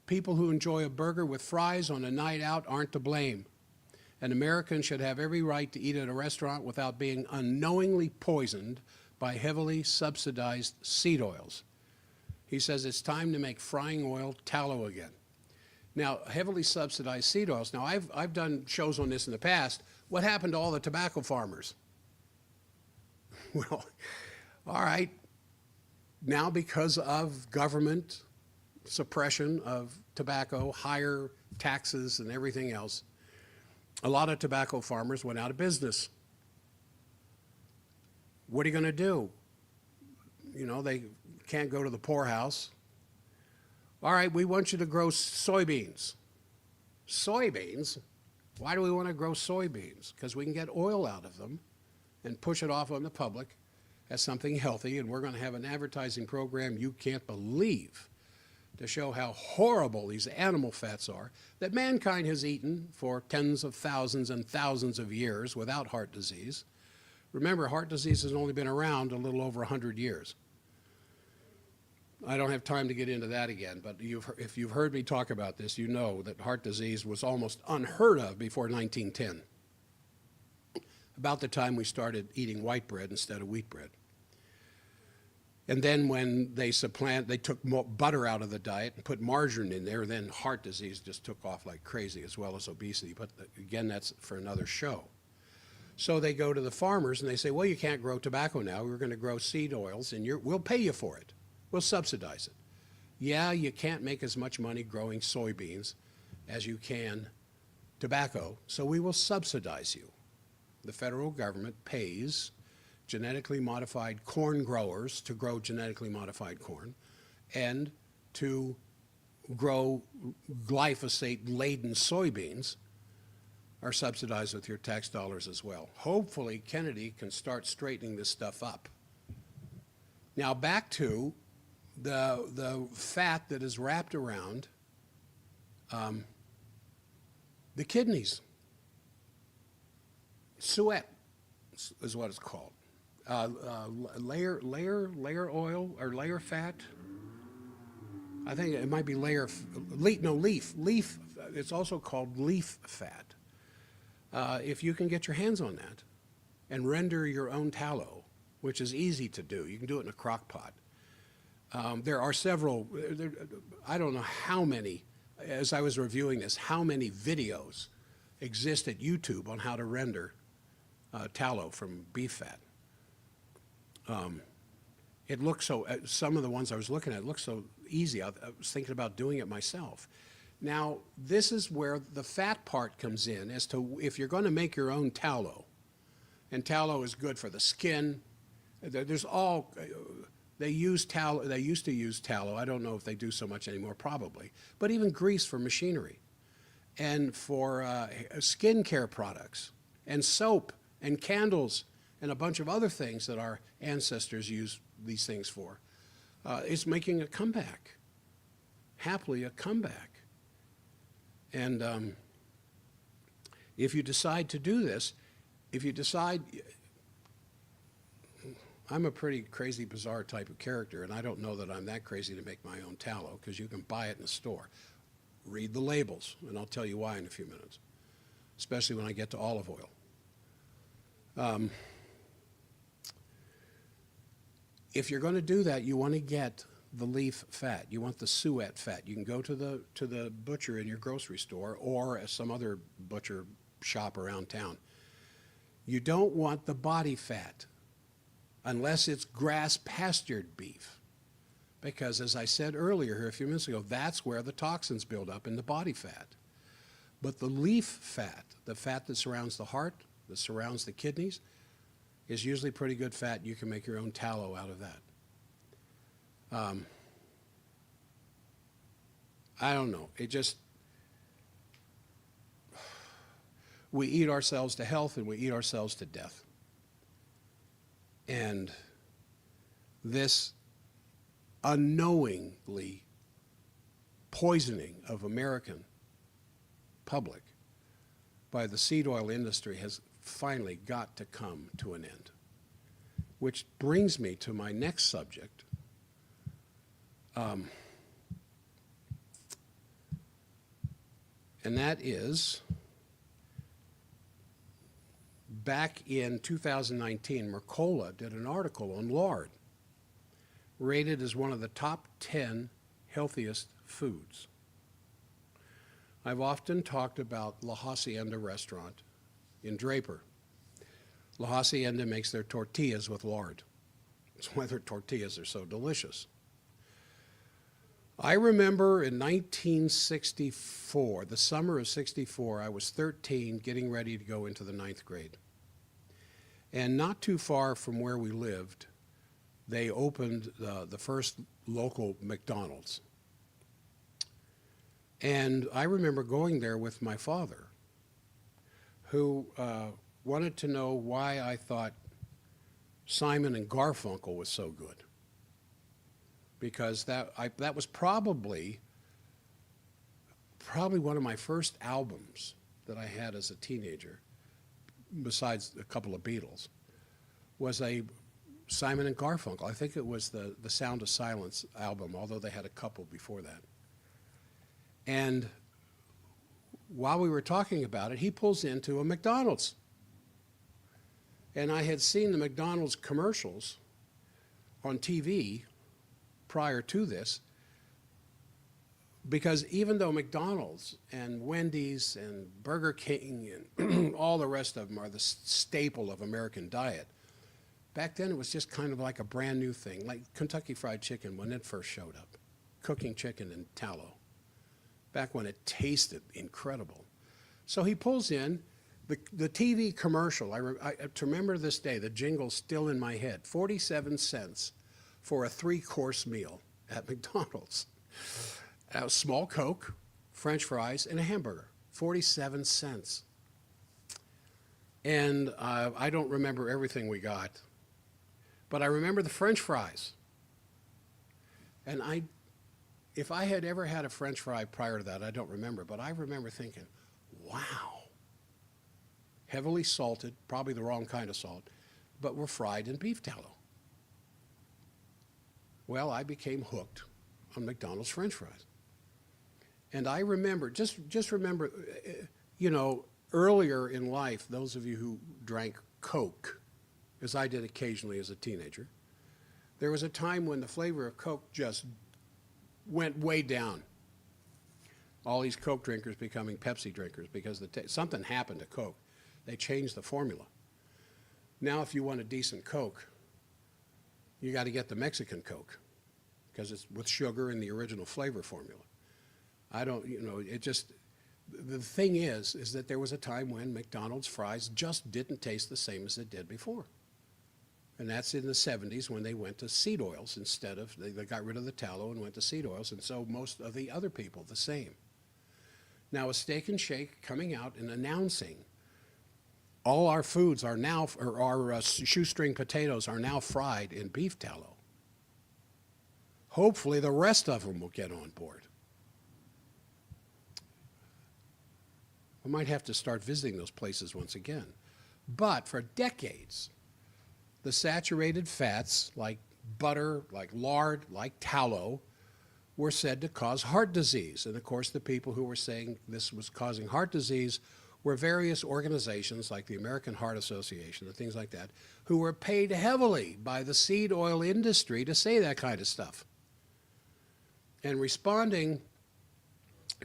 People who enjoy a burger with fries on a night out aren't to blame. An American should have every right to eat at a restaurant without being unknowingly poisoned by heavily subsidized seed oils. He says it's time to make frying oil tallow again. Now, heavily subsidized seed oils, now I've done shows on this in the past. What happened to all the tobacco farmers? Well, all right, now because of government suppression of tobacco, higher taxes and everything else, a lot of tobacco farmers went out of business. What are you going to do? You know, they can't go to the poorhouse. All right, we want you to grow soybeans. Soybeans? Why do we want to grow soybeans? Because we can get oil out of them and push it off on the public as something healthy, and we're going to have an advertising program you can't believe to show how horrible these animal fats are that mankind has eaten for tens of thousands and thousands of years without heart disease. Remember, heart disease has only been around a little over 100 years. I don't have time to get into that again, but if you've heard me talk about this, you know that heart disease was almost unheard of before 1910, about the time we started eating white bread instead of wheat bread. And then when they took butter out of the diet and put margarine in there, then heart disease just took off like crazy, as well as obesity. But again, that's for another show. So they go to the farmers and they say, well, you can't grow tobacco now. We're going to grow seed oils, and we'll pay you for it. We'll subsidize it. Yeah, you can't make as much money growing soybeans as you can tobacco, so we will subsidize you. The federal government pays genetically modified corn growers to grow genetically modified corn and to grow glyphosate-laden soybeans are subsidized with your tax dollars as well. Hopefully, Kennedy can start straightening this stuff up. Now, back to the fat that is wrapped around the kidneys. Suet is what it's called. Layer oil or layer fat. I think it might be leaf. It's also called leaf fat. If you can get your hands on that and render your own tallow, which is easy to do, you can do it in a crock pot. There are several, I don't know how many, as I was reviewing this, how many videos exist at YouTube on how to render tallow from beef fat. It looks so, some of the ones I was looking at look so easy. I was thinking about doing it myself. Now, this is where the fat part comes in as to if you're going to make your own tallow, and tallow is good for the skin. There's all, they use tallow, they used to use tallow. I don't know if they do so much anymore, probably. But even grease for machinery and for skin care products and soap and candles and a bunch of other things that our ancestors used these things for, is making a comeback, happily a comeback. And if you decide to do this, I'm a pretty crazy, bizarre type of character, and I don't know that I'm that crazy to make my own tallow, because you can buy it in a store. Read the labels, and I'll tell you why in a few minutes, especially when I get to olive oil. If you're going to do that, you want to get the leaf fat. You want the suet fat. You can go to the butcher in your grocery store or at some other butcher shop around town. You don't want the body fat unless it's grass-pastured beef, because as I said earlier here a few minutes ago, that's where the toxins build up in the body fat. But the leaf fat, the fat that surrounds the heart, that surrounds the kidneys, is usually pretty good fat. You can make your own tallow out of that. I don't know. We eat ourselves to health and we eat ourselves to death. And this unknowingly poisoning of American public by the seed oil industry has finally got to come to an end. Which brings me to my next subject. And that is, back in 2019, Mercola did an article on lard, rated as one of the top 10 healthiest foods. I've often talked about La Hacienda restaurant in Draper. La Hacienda makes their tortillas with lard. That's why their tortillas are so delicious. I remember in 1964, the summer of 64, I was 13, getting ready to go into the 9th grade. And not too far from where we lived, they opened the first local McDonald's. And I remember going there with my father, who wanted to know why I thought Simon and Garfunkel was so good. Because that was probably one of my first albums that I had as a teenager, besides a couple of Beatles. was a Simon and Garfunkel. I think it was the Sound of Silence album, although they had a couple before that. And while we were talking about it, he pulls into a McDonald's. And I had seen the McDonald's commercials on TV prior to this, because even though McDonald's and Wendy's and Burger King and all the rest of them are the staple of American diet, back then it was just kind of like a brand new thing, like Kentucky Fried Chicken when it first showed up, cooking chicken in tallow, back when it tasted incredible. So he pulls in the TV commercial. To remember this day, the jingle's still in my head, 47 cents for a 3-course meal at McDonald's. A small Coke, French fries, and a hamburger, 47 cents. And I don't remember everything we got, but I remember the French fries. And if I had ever had a French fry prior to that, I don't remember, but I remember thinking, wow, heavily salted, probably the wrong kind of salt, but were fried in beef tallow. Well, I became hooked on McDonald's French fries. And I remember, just remember, you know, earlier in life, those of you who drank Coke, as I did occasionally as a teenager, there was a time when the flavor of Coke just went way down. All these Coke drinkers becoming Pepsi drinkers because something happened to Coke. They changed the formula. Now if you want a decent Coke, you got to get the Mexican Coke because it's with sugar and the original flavor formula. I don't, you know, it just, the thing is that there was a time when McDonald's fries just didn't taste the same as it did before. And that's in the 70s when they went to seed oils instead of, they got rid of the tallow and went to seed oils, and so most of the other people the same. Now a Steak and Shake coming out and announcing all our foods are now, or our shoestring potatoes are now fried in beef tallow. Hopefully the rest of them will get on board. I might have to start visiting those places once again. But for decades, the saturated fats like butter, like lard, like tallow, were said to cause heart disease. And of course, the people who were saying this was causing heart disease were various organizations like the American Heart Association and things like that, who were paid heavily by the seed oil industry to say that kind of stuff. And responding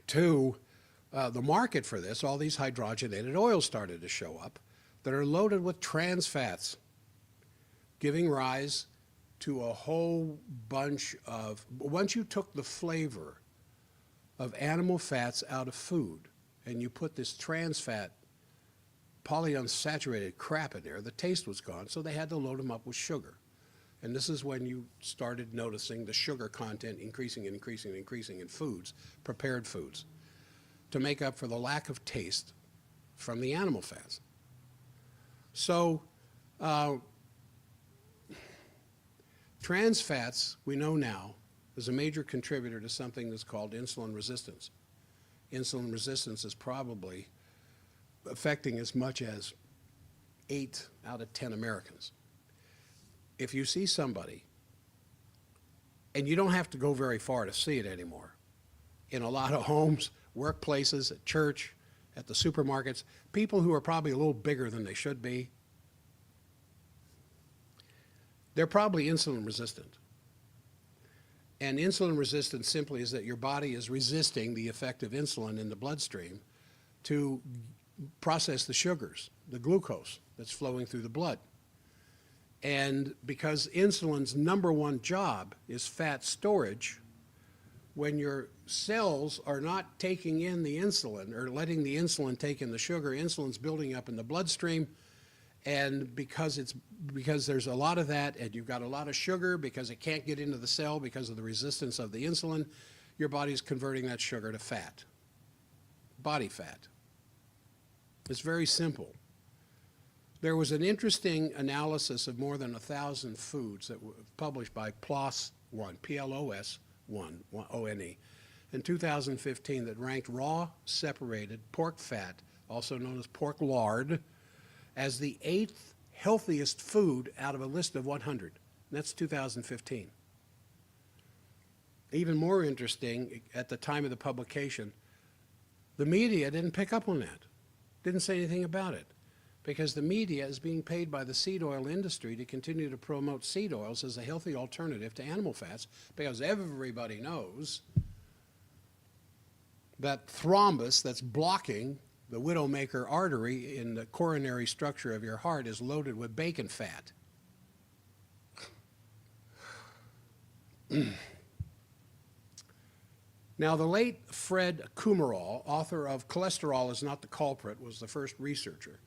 to the market for this, all these hydrogenated oils started to show up that are loaded with trans fats, giving rise to a whole bunch of, once you took the flavor of animal fats out of food and you put this trans fat, polyunsaturated crap in there, the taste was gone, so they had to load them up with sugar. And this is when you started noticing the sugar content increasing and increasing and increasing in foods, prepared foods, to make up for the lack of taste from the animal fats. So trans fats, we know now, is a major contributor to something that's called insulin resistance. Insulin resistance is probably affecting as much as 8 out of 10 Americans. If you see somebody, and you don't have to go very far to see it anymore, in a lot of homes, workplaces, at church, at the supermarkets, people who are probably a little bigger than they should be, they're probably insulin resistant. And insulin resistance simply is that your body is resisting the effect of insulin in the bloodstream to process the sugars, the glucose that's flowing through the blood. And because insulin's #1 job is fat storage, when your cells are not taking in the insulin or letting the insulin take in the sugar, insulin's building up in the bloodstream, and because there's a lot of that and you've got a lot of sugar because it can't get into the cell because of the resistance of the insulin, your body's converting that sugar to fat, body fat. It's very simple. There was an interesting analysis of more than 1,000 foods that were published by PLOS-1, P-L-O-S-1, O-N-E, in 2015 that ranked raw separated pork fat, also known as pork lard, as the 8th healthiest food out of a list of 100. That's 2015. Even more interesting, at the time of the publication, the media didn't pick up on that, didn't say anything about it, because the media is being paid by the seed oil industry to continue to promote seed oils as a healthy alternative to animal fats, because everybody knows that thrombus that's blocking the widowmaker artery in the coronary structure of your heart is loaded with bacon fat. Now, the late Fred Kumarol, author of Cholesterol is Not the Culprit, was the first researcher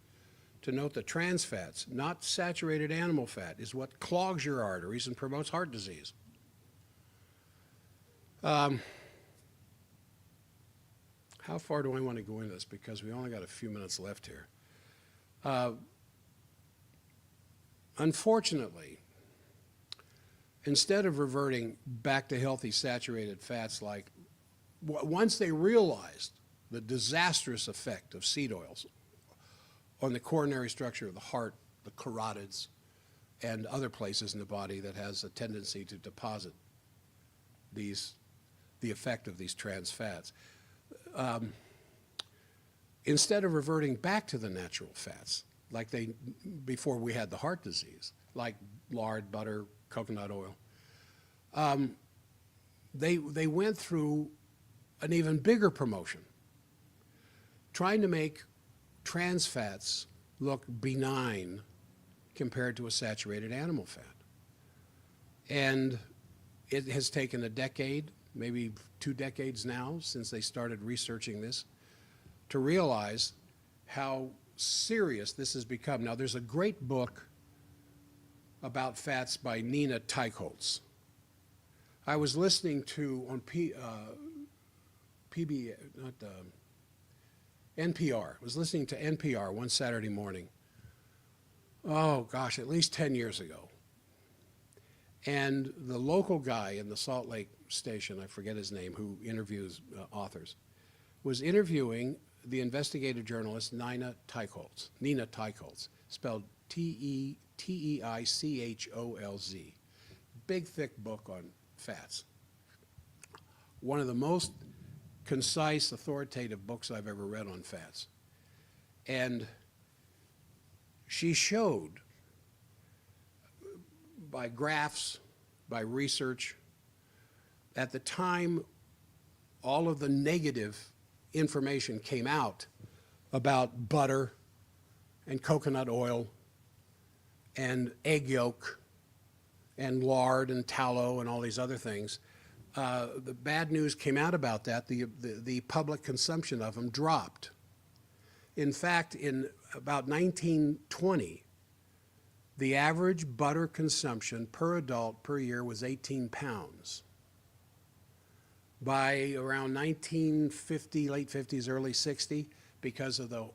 to note that trans fats, not saturated animal fat, is what clogs your arteries and promotes heart disease. How far do I want to go into this? Because we only got a few minutes left here. Unfortunately, instead of reverting back to healthy saturated fats, like once they realized the disastrous effect of seed oils on the coronary structure of the heart, the carotids, and other places in the body that has a tendency to deposit the effect of these trans fats, instead of reverting back to the natural fats, like before we had the heart disease, like lard, butter, coconut oil, they went through an even bigger promotion, trying to make trans fats look benign compared to a saturated animal fat. And it has taken a decade, maybe 2 decades now, since they started researching this, to realize how serious this has become. Now, there's a great book about fats by Nina Teichholz. I was listening to on NPR. I was listening to NPR one Saturday morning. Oh gosh, at least 10 years ago. And the local guy in the Salt Lake station, I forget his name, who interviews authors, was interviewing the investigative journalist Nina Teichholz, spelled Teichholz. Big, thick book on fats. One of the most concise, authoritative books I've ever read on fats. And she showed by graphs, by research, at the time all of the negative information came out about butter and coconut oil and egg yolk and lard and tallow and all these other things. The bad news came out about that. The public consumption of them dropped. In fact, in about 1920, the average butter consumption per adult per year was 18 pounds. By around 1950, late 50s, early 60, because of the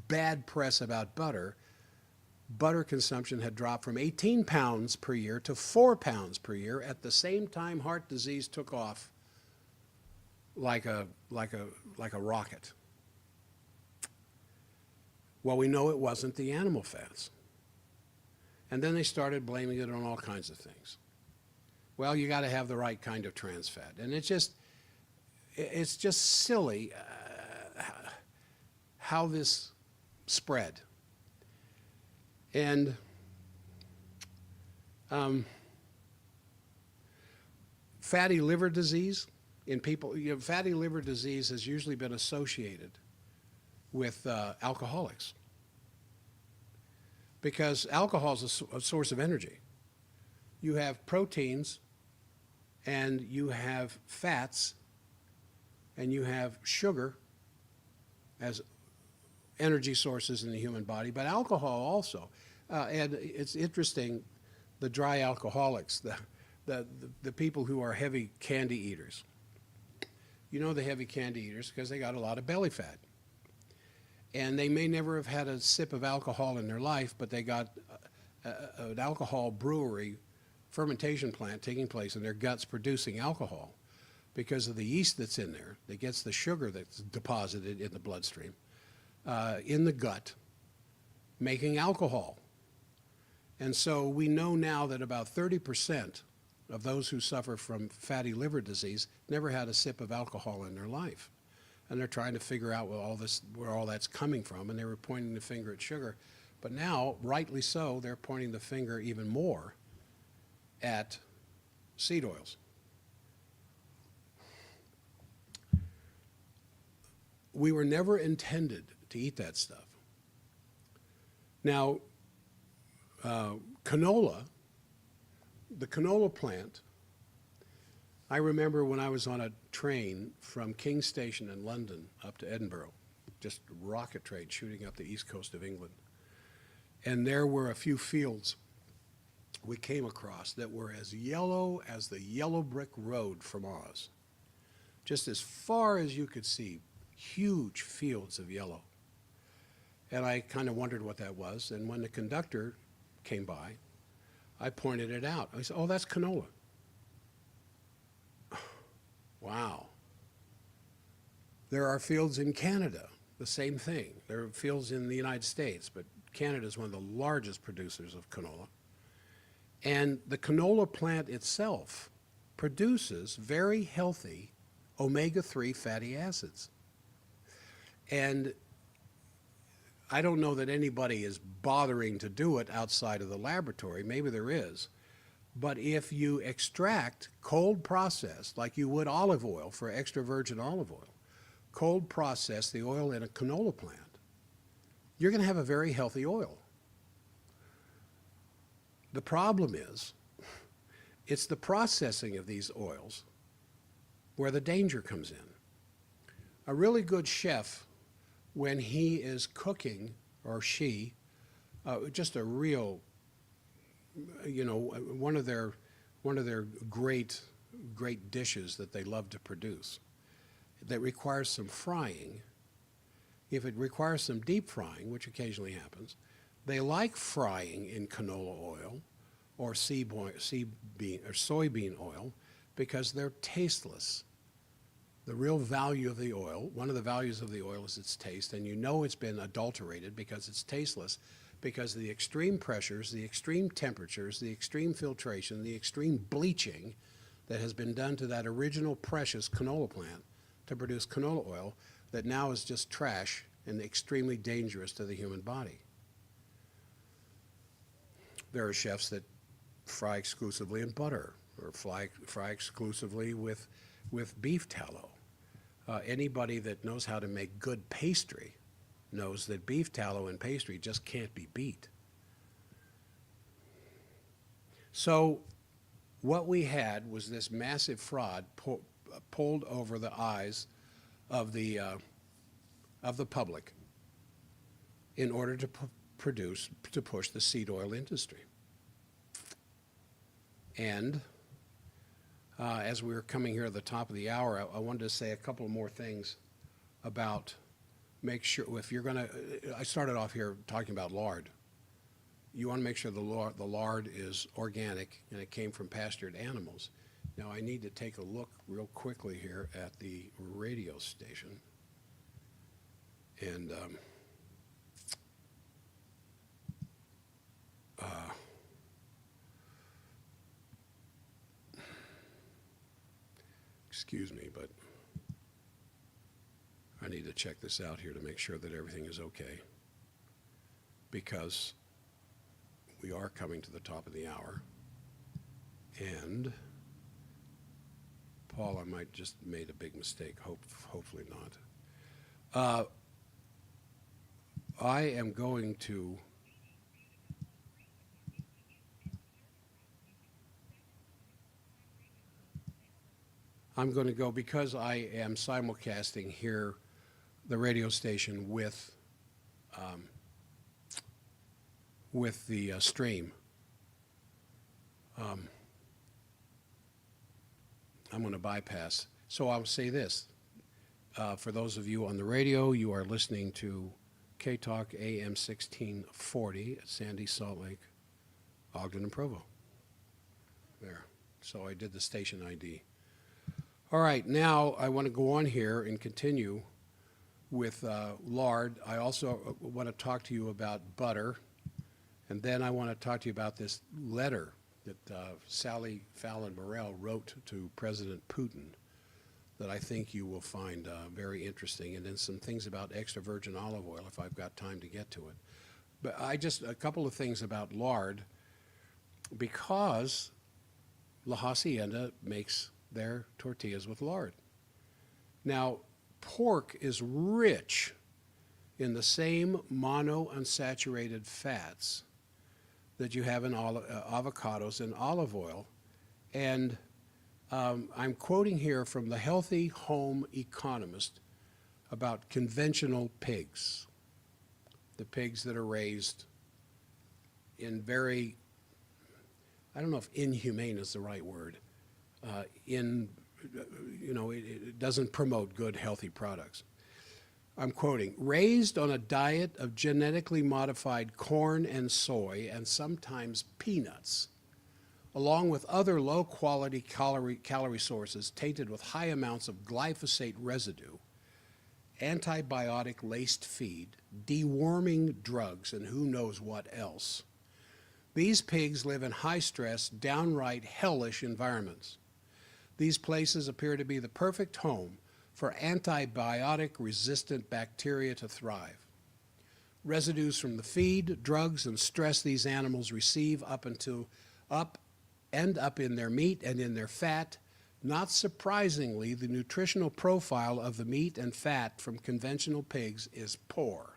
bad press about butter consumption had dropped from 18 pounds per year to 4 pounds per year. At the same time, heart disease took off like a rocket. Well, we know it wasn't the animal fats. And then they started blaming it on all kinds of things. Well, you got to have the right kind of trans fat. And it's just silly how this spread. And fatty liver disease in people, fatty liver disease has usually been associated with alcoholics, because alcohol is a source of energy. You have proteins and you have fats and you have sugar as energy sources in the human body, but alcohol also. And it's interesting, the dry alcoholics, the people who are heavy candy eaters. You know the heavy candy eaters because they got a lot of belly fat. And they may never have had a sip of alcohol in their life, but they got an alcohol brewery fermentation plant taking place in their guts producing alcohol because of the yeast that's in there that gets the sugar that's deposited in the bloodstream, in the gut, making alcohol. And so we know now that about 30% of those who suffer from fatty liver disease never had a sip of alcohol in their life. And they're trying to figure out where all that's coming from, and they were pointing the finger at sugar. But now, rightly so, they're pointing the finger even more at seed oils. We were never intended to eat that stuff. Now, canola, the canola plant, I remember when I was on a train from King Station in London up to Edinburgh, just rocket train shooting up the east coast of England. And there were a few fields we came across that were as yellow as the yellow brick road from Oz. Just as far as you could see, huge fields of yellow. And I kind of wondered what that was. And when the conductor came by, I pointed it out. I said, oh, that's canola. Wow. There are fields in Canada, the same thing. There are fields in the United States, but Canada is one of the largest producers of canola. And the canola plant itself produces very healthy omega-3 fatty acids. And I don't know that anybody is bothering to do it outside of the laboratory. Maybe there is. But if you extract cold process, like you would olive oil for extra virgin olive oil, cold process the oil in a canola plant, you're going to have a very healthy oil. The problem is, it's the processing of these oils where the danger comes in. A really good chef, when he is cooking, or she, just a real, one of their great dishes that they love to produce, that requires some frying. If it requires some deep frying, which occasionally happens, they like frying in canola oil or soybean oil because they're tasteless. The real value of the oil, one of the values of the oil is its taste, and you know it's been adulterated because it's tasteless, because of the extreme pressures, the extreme temperatures, the extreme filtration, the extreme bleaching that has been done to that original precious canola plant to produce canola oil that now is just trash and extremely dangerous to the human body. There are chefs that fry exclusively in butter or fry exclusively with beef tallow. Anybody that knows how to make good pastry knows that beef tallow in pastry just can't be beat. So what we had was this massive fraud pulled over the eyes of the public in order to push the seed oil industry. And as we were coming here at the top of the hour, I wanted to say a couple more things about make sure, if you're going to, I started off here talking about lard. You want to make sure the lard is organic and it came from pastured animals. Now I need to take a look real quickly here at the radio station. And excuse me, but I need to check this out here to make sure that everything is okay, because we are coming to the top of the hour. And Paul, I might just made a big mistake. Hopefully not. I am going to go, because I am simulcasting here the radio station with the stream. I'm going to bypass. So I'll say this. For those of you on the radio, you are listening to K-Talk AM 1640 at Sandy, Salt Lake, Ogden, and Provo. There. So I did the station ID. All right, now I want to go on here and continue with lard. I also want to talk to you about butter And then I want to talk to you about this letter that Sally Fallon Morell wrote to President Putin that I think you will find very interesting, and then some things about extra virgin olive oil if I've got time to get to it. But a couple of things about lard, because La Hacienda makes their tortillas with lard. Now, pork is rich in the same monounsaturated fats that you have in avocados and olive oil. And I'm quoting here from the Healthy Home Economist about conventional pigs, the pigs that are raised in very, I don't know if inhumane is the right word, it doesn't promote good, healthy products. I'm quoting, raised on a diet of genetically modified corn and soy and sometimes peanuts, along with other low-quality calorie sources tainted with high amounts of glyphosate residue, antibiotic-laced feed, deworming drugs, and who knows what else. These pigs live in high-stress, downright hellish environments. These places appear to be the perfect home for antibiotic-resistant bacteria to thrive. Residues from the feed, drugs, and stress these animals receive end up in their meat and in their fat. Not surprisingly, the nutritional profile of the meat and fat from conventional pigs is poor.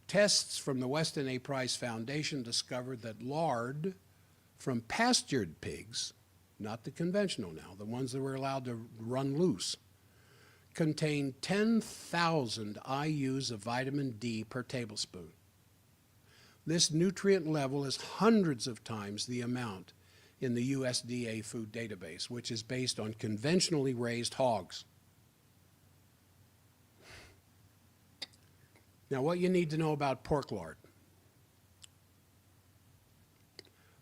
Tests from the Weston A. Price Foundation discovered that lard from pastured pigs, not the conventional now, the ones that were allowed to run loose, contain 10,000 IUs of vitamin D per tablespoon. This nutrient level is hundreds of times the amount in the USDA food database, which is based on conventionally raised hogs. Now, what you need to know about pork lard.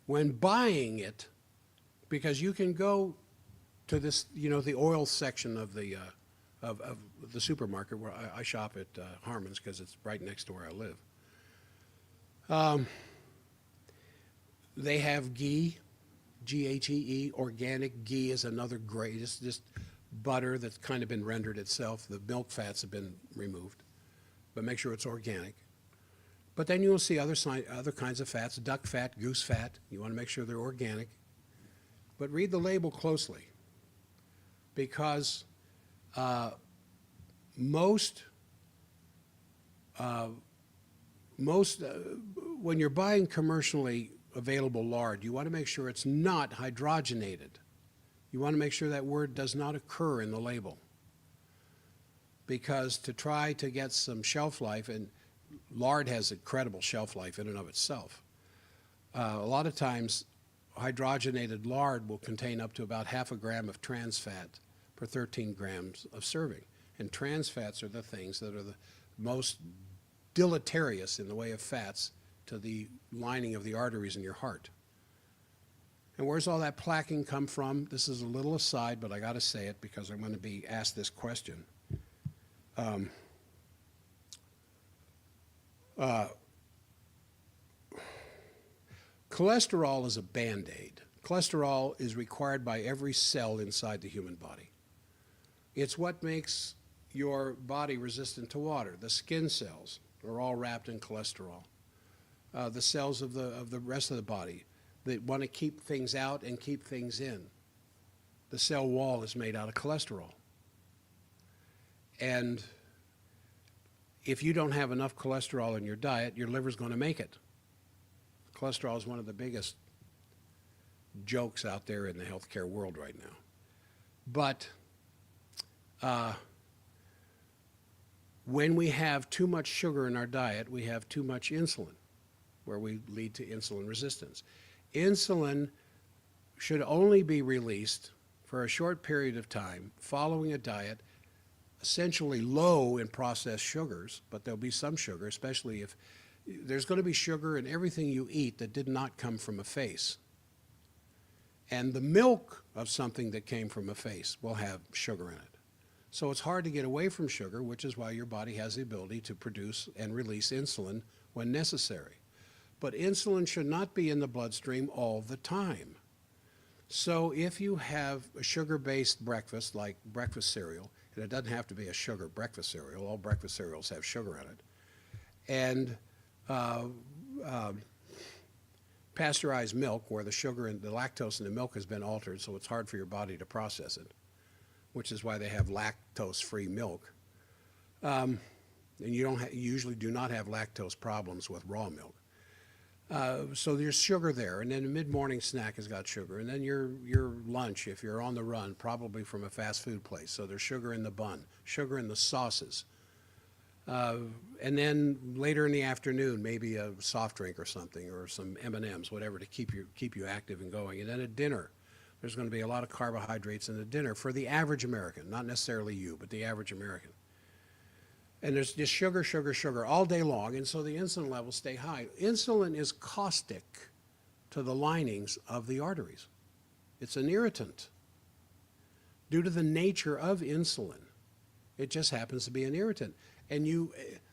When buying it, because you can go to this, the oil section of the supermarket where I shop at Harmon's because it's right next to where I live. They have ghee, G-H-E-E, organic ghee is another great, just butter that's kind of been rendered itself. The milk fats have been removed, but make sure it's organic. But then you'll see other kinds of fats, duck fat, goose fat. You want to make sure they're organic. But read the label closely, because when you're buying commercially available lard, you want to make sure it's not hydrogenated. You want to make sure that word does not occur in the label, because to try to get some shelf life, and lard has incredible shelf life in and of itself, a lot of times hydrogenated lard will contain up to about half a gram of trans fat per 13 grams of serving. And trans fats are the things that are the most deleterious in the way of fats to the lining of the arteries in your heart. And where's all that plaquing come from? This is a little aside, but I got to say it because I'm going to be asked this question. Cholesterol is a Band-Aid. Cholesterol is required by every cell inside the human body. It's what makes your body resistant to water. The skin cells are all wrapped in cholesterol. The cells of the rest of the body that want to keep things out and keep things in. The cell wall is made out of cholesterol. And if you don't have enough cholesterol in your diet, your liver's going to make it. Cholesterol is one of the biggest jokes out there in the healthcare world right now. But when we have too much sugar in our diet, we have too much insulin, where we lead to insulin resistance. Insulin should only be released for a short period of time following a diet essentially low in processed sugars, but there'll be some sugar, especially if there's going to be sugar in everything you eat that did not come from a face. And the milk of something that came from a face will have sugar in it. So it's hard to get away from sugar, which is why your body has the ability to produce and release insulin when necessary. But insulin should not be in the bloodstream all the time. So if you have a sugar-based breakfast, like breakfast cereal, and it doesn't have to be a sugar breakfast cereal, all breakfast cereals have sugar in it, and pasteurized milk, where the sugar and the lactose in the milk has been altered, so it's hard for your body to process it, which is why they have lactose-free milk. And you usually do not have lactose problems with raw milk. So there's sugar there, and then a mid-morning snack has got sugar, and then your lunch, if you're on the run, probably from a fast food place, so there's sugar in the bun, sugar in the sauces. And then later in the afternoon, maybe a soft drink or something, or some M&Ms, whatever, to keep you active and going. And then at dinner, there's going to be a lot of carbohydrates in the dinner for the average American, not necessarily you, but the average American. And there's just sugar, sugar, sugar all day long, and so the insulin levels stay high. Insulin is caustic to the linings of the arteries. It's an irritant. Due to the nature of insulin, it just happens to be an irritant. And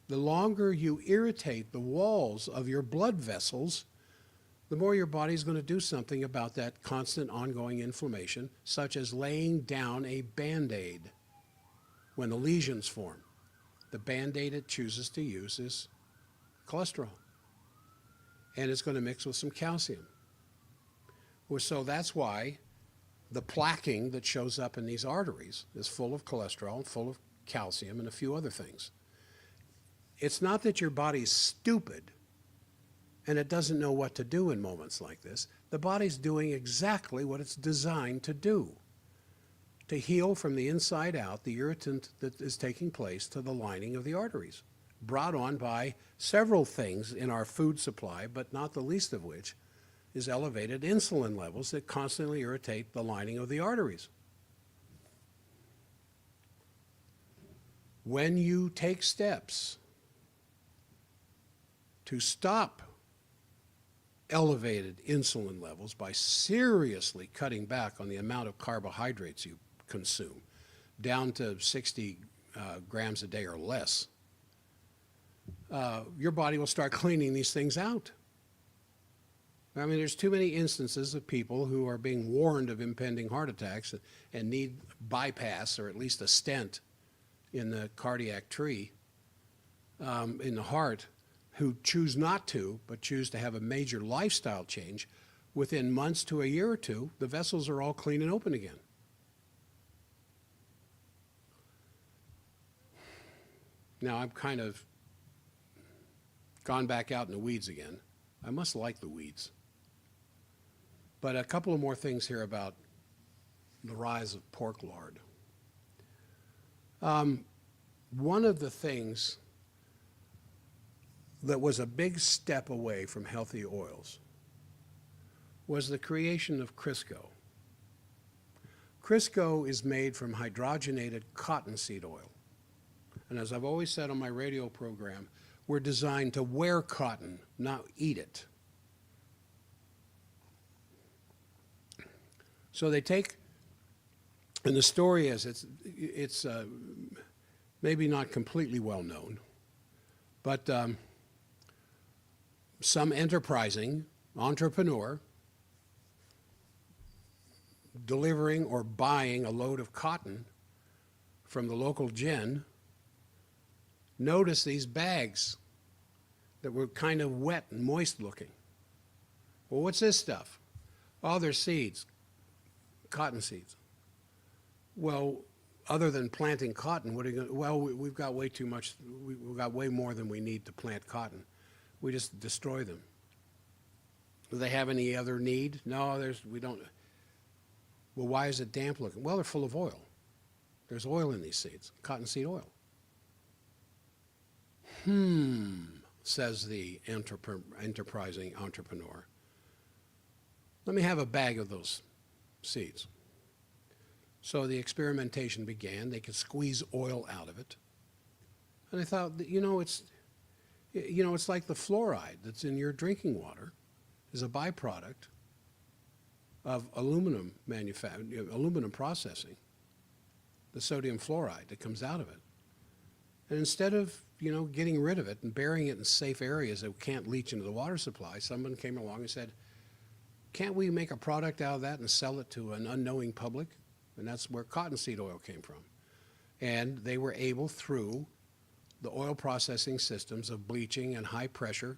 the longer you irritate the walls of your blood vessels, the more your body's going to do something about that constant ongoing inflammation, such as laying down a Band-Aid when the lesions form. The Band-Aid it chooses to use is cholesterol. And it's going to mix with some calcium. Well, so that's why the plaquing that shows up in these arteries is full of cholesterol and full of calcium and a few other things. It's not that your body's stupid and it doesn't know what to do in moments like this. The body's doing exactly what it's designed to do, to heal from the inside out the irritant that is taking place to the lining of the arteries, brought on by several things in our food supply, but not the least of which is elevated insulin levels that constantly irritate the lining of the arteries. When you take steps to stop elevated insulin levels by seriously cutting back on the amount of carbohydrates you consume, down to 60 grams a day or less, your body will start cleaning these things out. I mean, there's too many instances of people who are being warned of impending heart attacks and need bypass or at least a stent in the cardiac tree, in the heart, who choose not to, but choose to have a major lifestyle change. Within months to a year or two, the vessels are all clean and open again. Now, I've kind of gone back out in the weeds again. I must like the weeds. But a couple of more things here about the rise of pork lard. One of the things that was a big step away from healthy oils was the creation of Crisco. Crisco is made from hydrogenated cottonseed oil. And as I've always said on my radio program, we're designed to wear cotton, not eat it. So they take, and the story is, it's maybe not completely well known, but some enterprising entrepreneur delivering or buying a load of cotton from the local gin noticed these bags that were kind of wet and moist looking. Well, what's this stuff? Oh, they're seeds, cotton seeds. Well, other than planting cotton, what are you going to, well, we've got way too much, we've got way more than we need to plant cotton. We just destroy them. Do they have any other need? No, we don't. Well, why is it damp looking? Well, they're full of oil. There's oil in these seeds, cottonseed oil. Says the enterprising entrepreneur. Let me have a bag of those seeds. So the experimentation began. They could squeeze oil out of it. And I thought, it's like the fluoride that's in your drinking water is a byproduct of aluminum processing, the sodium fluoride that comes out of it. And instead of getting rid of it and burying it in safe areas that can't leach into the water supply, someone came along and said, can't we make a product out of that and sell it to an unknowing public? And that's where cottonseed oil came from. And they were able, through the oil processing systems of bleaching and high pressure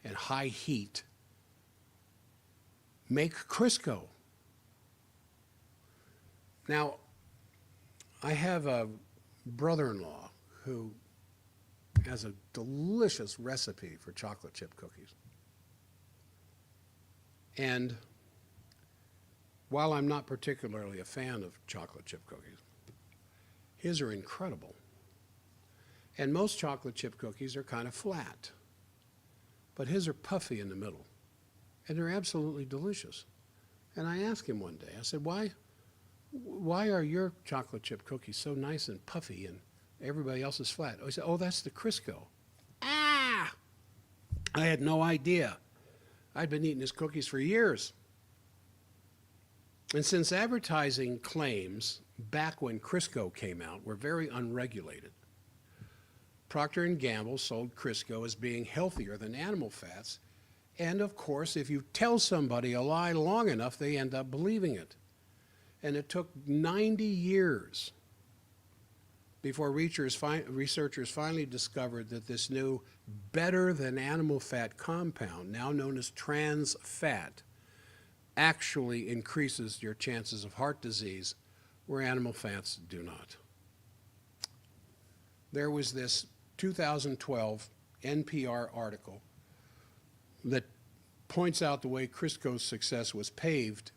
and high heat, make Crisco. Now, I have a brother-in-law who has a delicious recipe for chocolate chip cookies. And while I'm not particularly a fan of chocolate chip cookies, his are incredible. And most chocolate chip cookies are kind of flat, but his are puffy in the middle, and they're absolutely delicious. And I asked him one day, I said, why are your chocolate chip cookies so nice and puffy and everybody else is flat? He said, oh, that's the Crisco. Ah! I had no idea. I'd been eating his cookies for years. And since advertising claims back when Crisco came out were very unregulated, Procter & Gamble sold Crisco as being healthier than animal fats. And of course, if you tell somebody a lie long enough, they end up believing it. And it took 90 years before researchers finally discovered that this new better than animal fat compound, now known as trans fat, actually increases your chances of heart disease where animal fats do not. There was this 2012 NPR article that points out the way Crisco's success was paved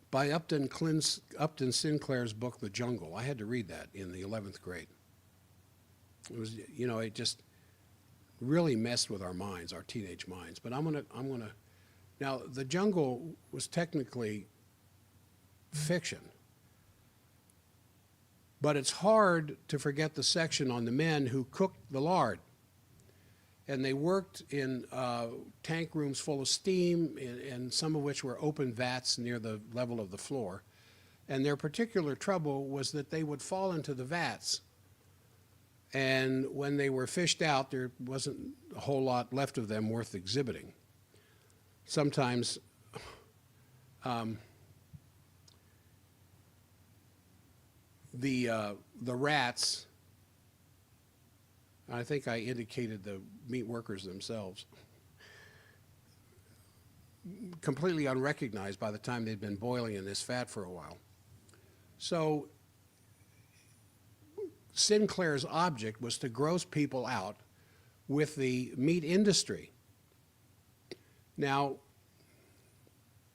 by Upton Sinclair's book, The Jungle. I had to read that in the 11th grade. It was, it just really messed with our minds, our teenage minds. But I'm gonna, now The Jungle was technically fiction, but it's hard to forget the section on the men who cooked the lard. And they worked in tank rooms full of steam, and some of which were open vats near the level of the floor. And their particular trouble was that they would fall into the vats. And when they were fished out, there wasn't a whole lot left of them worth exhibiting. Sometimes the rats, I think I indicated the meat workers themselves, completely unrecognized by the time they'd been boiling in this fat for a while. So Sinclair's object was to gross people out with the meat industry. Now,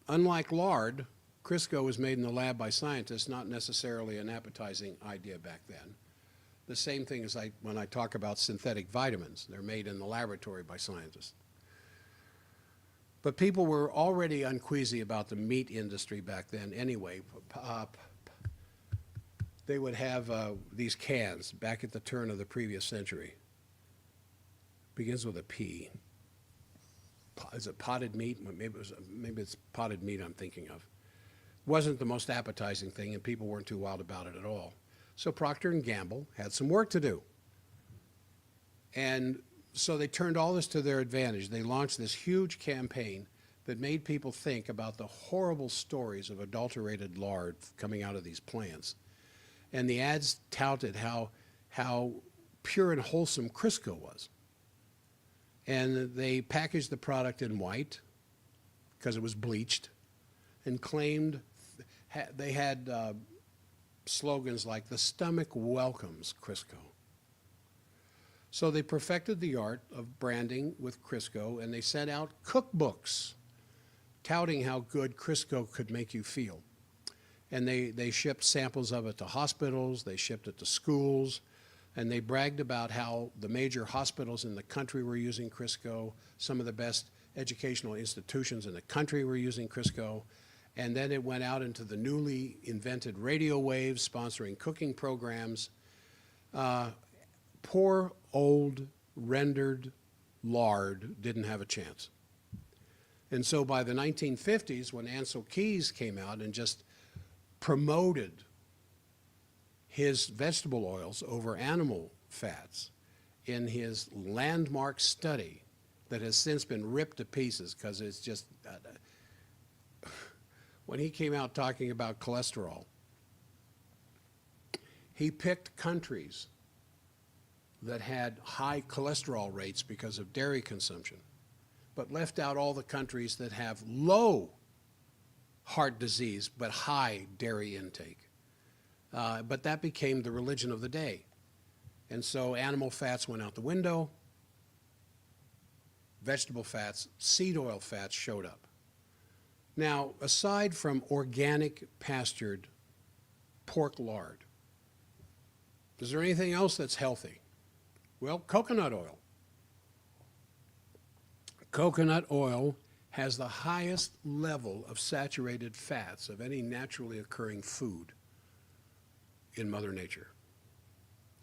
unlike lard, Crisco was made in the lab by scientists, not necessarily an appetizing idea back then. The same thing as when I talk about synthetic vitamins. They're made in the laboratory by scientists. But people were already uneasy about the meat industry back then anyway. They would have these cans back at the turn of the previous century. Begins with a P. Is it potted meat? Maybe it's potted meat I'm thinking of. Wasn't the most appetizing thing, and people weren't too wild about it at all. So Procter & Gamble had some work to do. And so they turned all this to their advantage. They launched this huge campaign that made people think about the horrible stories of adulterated lard coming out of these plants. And the ads touted how pure and wholesome Crisco was. And they packaged the product in white because it was bleached, and claimed they had slogans like, "The stomach welcomes Crisco." So they perfected the art of branding with Crisco, and they sent out cookbooks touting how good Crisco could make you feel. And they shipped samples of it to hospitals, they shipped it to schools, and they bragged about how the major hospitals in the country were using Crisco, some of the best educational institutions in the country were using Crisco. And then it went out into the newly invented radio waves, sponsoring cooking programs. Poor old rendered lard didn't have a chance. And so by the 1950s, when Ansel Keys came out and just promoted his vegetable oils over animal fats, in his landmark study that has since been ripped to pieces because it's just, when he came out talking about cholesterol, he picked countries that had high cholesterol rates because of dairy consumption, but left out all the countries that have low heart disease but high dairy intake. But that became the religion of the day. And so animal fats went out the window, vegetable fats, seed oil fats showed up. Now, aside from organic pastured pork lard, is there anything else that's healthy? Well, coconut oil. Coconut oil has the highest level of saturated fats of any naturally occurring food in Mother Nature.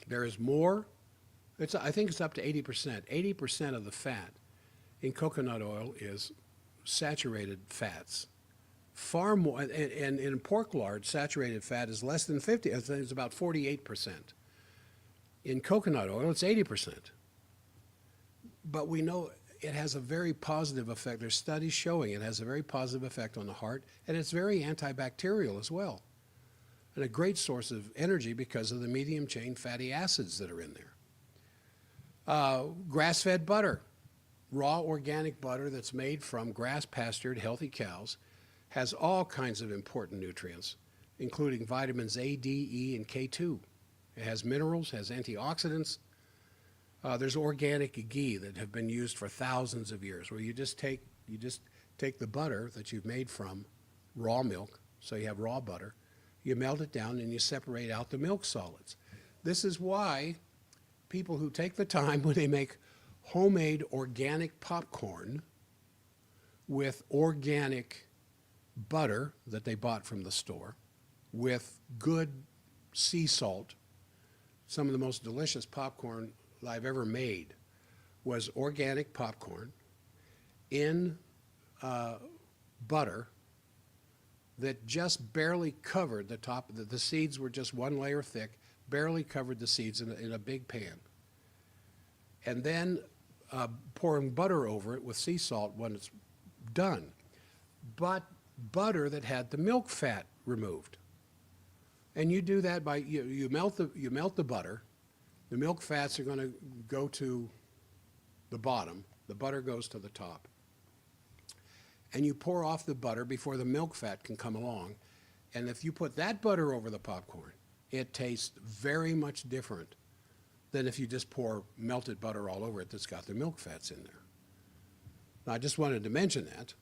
There is more, I think it's up to 80%. 80% of the fat in coconut oil is saturated fats. Far more, and in pork lard, saturated fat is less than 50, I think it's about 48%. In coconut oil, it's 80%. But we know it has a very positive effect. There's studies showing it has a very positive effect on the heart, and it's very antibacterial as well. And a great source of energy because of the medium chain fatty acids that are in there. Grass-fed butter, raw organic butter that's made from grass-pastured healthy cows, has all kinds of important nutrients, including vitamins A, D, E, and K2. It has minerals, has antioxidants. There's organic ghee that have been used for thousands of years, where you just take the butter that you've made from raw milk, so you have raw butter, you melt it down and you separate out the milk solids. This is why people who take the time when they make homemade organic popcorn with organic butter that they bought from the store, with good sea salt, some of the most delicious popcorn I've ever made was organic popcorn in butter that just barely covered the top. The seeds were just one layer thick, barely covered the seeds in a big pan. And then pouring butter over it with sea salt when it's done. But butter that had the milk fat removed. And you do that by, you melt the butter. The milk fats are going to go to the bottom. The butter goes to the top. And you pour off the butter before the milk fat can come along. And if you put that butter over the popcorn, it tastes very much different than if you just pour melted butter all over it that's got the milk fats in there. Now, I just wanted to mention that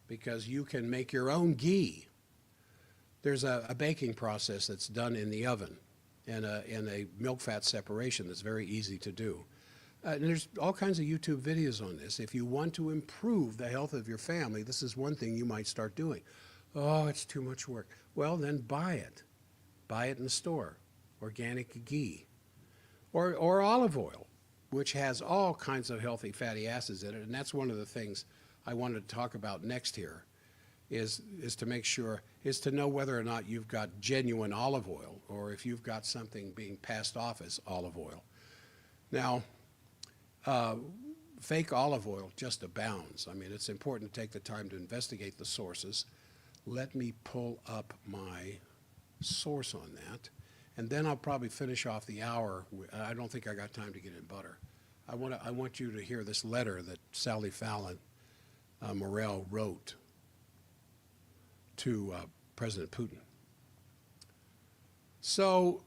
because you can make your own ghee. There's a baking process that's done in the oven and a milk fat separation that's very easy to do. And there's all kinds of YouTube videos on this. If you want to improve the health of your family, this is one thing you might start doing. Oh, it's too much work. Well, then buy it. Buy it in the store, organic ghee. Or olive oil, which has all kinds of healthy fatty acids in it. And that's one of the things I wanted to talk about next here, is to make sure, is to know whether or not you've got genuine olive oil or if you've got something being passed off as olive oil. Now, fake olive oil just abounds. I mean, it's important to take the time to investigate the sources. Let me pull up my source on that, and then I'll probably finish off the hour. I don't think I got time to get in butter. I want you to hear this letter that Sally Fallon Morell wrote to President Putin. So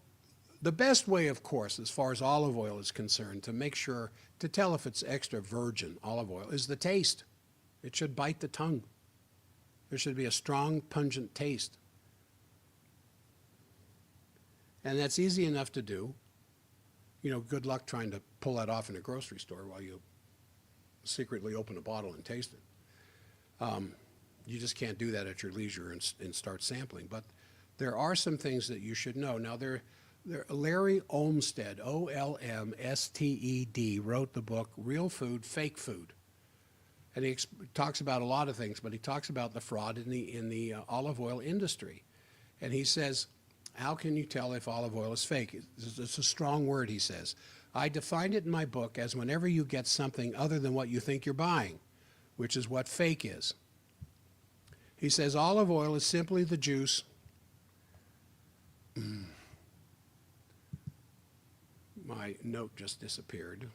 the best way, of course, as far as olive oil is concerned, to make sure, to tell if it's extra virgin olive oil, is the taste. It should bite the tongue. There should be a strong, pungent taste. And that's easy enough to do. You know, good luck trying to pull that off in a grocery store while you secretly open a bottle and taste it. You just can't do that at your leisure and start sampling. But there are some things that you should know. Now, Larry Olmsted, O-L-M-S-T-E-D, wrote the book Real Food, Fake Food. And he talks about a lot of things, but he talks about the fraud in the olive oil industry. And he says, how can you tell if olive oil is fake? It's a strong word, he says. I defined it in my book as whenever you get something other than what you think you're buying, which is what fake is. He says olive oil is simply the juice. My note just disappeared.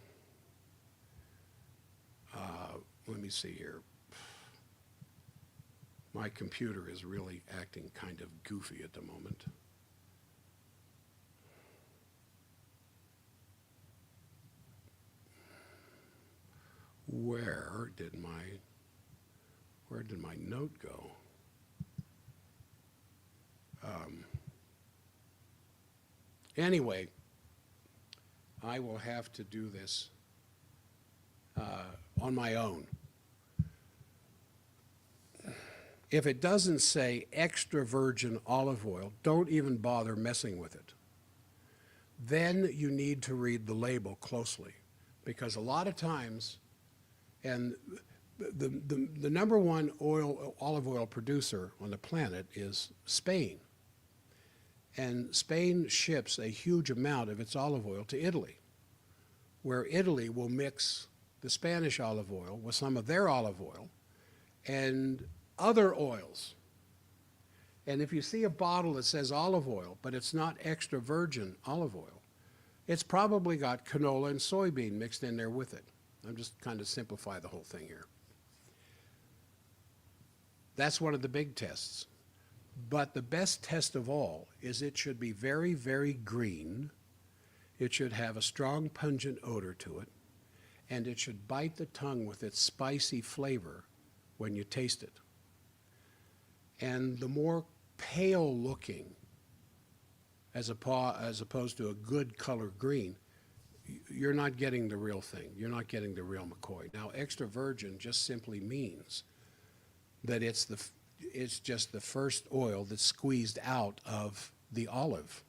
Let me see here. My computer is really acting kind of goofy at the moment. Where did my note go? Anyway, I will have to do this on my own. If it doesn't say extra virgin olive oil, don't even bother messing with it. Then you need to read the label closely, because a lot of times, and the number one olive oil producer on the planet is Spain. And Spain ships a huge amount of its olive oil to Italy, where Italy will mix the Spanish olive oil with some of their olive oil and other oils. And if you see a bottle that says olive oil, but it's not extra virgin olive oil, it's probably got canola and soybean mixed in there with it. I'm just kind of simplify the whole thing here. That's one of the big tests. But the best test of all is it should be very, very green. It should have a strong pungent odor to it, and it should bite the tongue with its spicy flavor when you taste it. And the more pale looking, as opposed to a good color green, you're not getting the real thing. You're not getting the real McCoy. Now, extra virgin just simply means that it's just the first oil that's squeezed out of the olive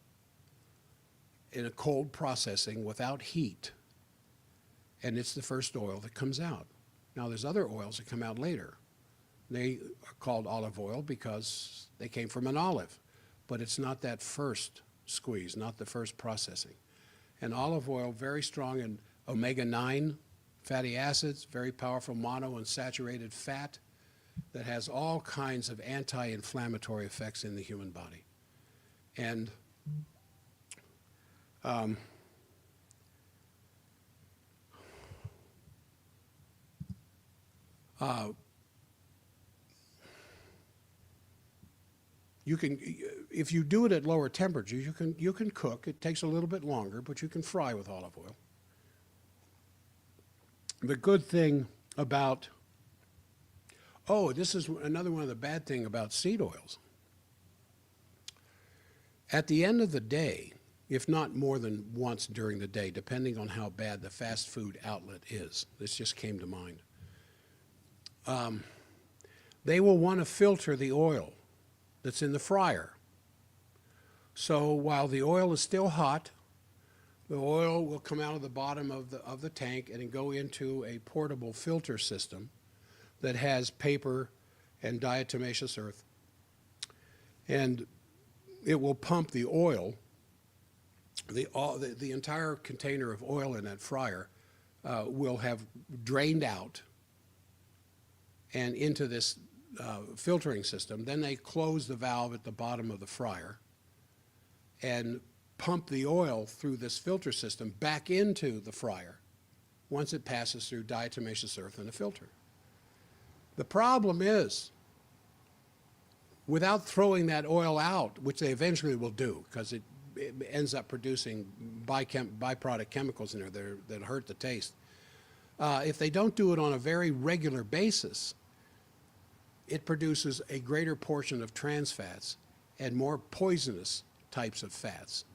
in a cold processing without heat. And it's the first oil that comes out. Now, there's other oils that come out later. They are called olive oil because they came from an olive, but it's not that first squeeze, not the first processing. And olive oil, very strong in omega-9 fatty acids, very powerful monounsaturated fat that has all kinds of anti-inflammatory effects in the human body. And you can, if you do it at lower temperatures, you can cook. It takes a little bit longer, but you can fry with olive oil. The good thing about, this is another one of the bad thing about seed oils. At the end of the day, if not more than once during the day, depending on how bad the fast food outlet is, this just came to mind, they will want to filter the oil that's in the fryer. So while the oil is still hot, the oil will come out of the bottom of the tank and go into a portable filter system that has paper and diatomaceous earth. And it will pump the oil, the entire container of oil in that fryer will have drained out and into this filtering system. Then they close the valve at the bottom of the fryer and pump the oil through this filter system back into the fryer once it passes through diatomaceous earth and a filter. The problem is, without throwing that oil out, which they eventually will do because it ends up producing byproduct chemicals in there that hurt the taste, if they don't do it on a very regular basis, it produces a greater portion of trans fats and more poisonous types of fats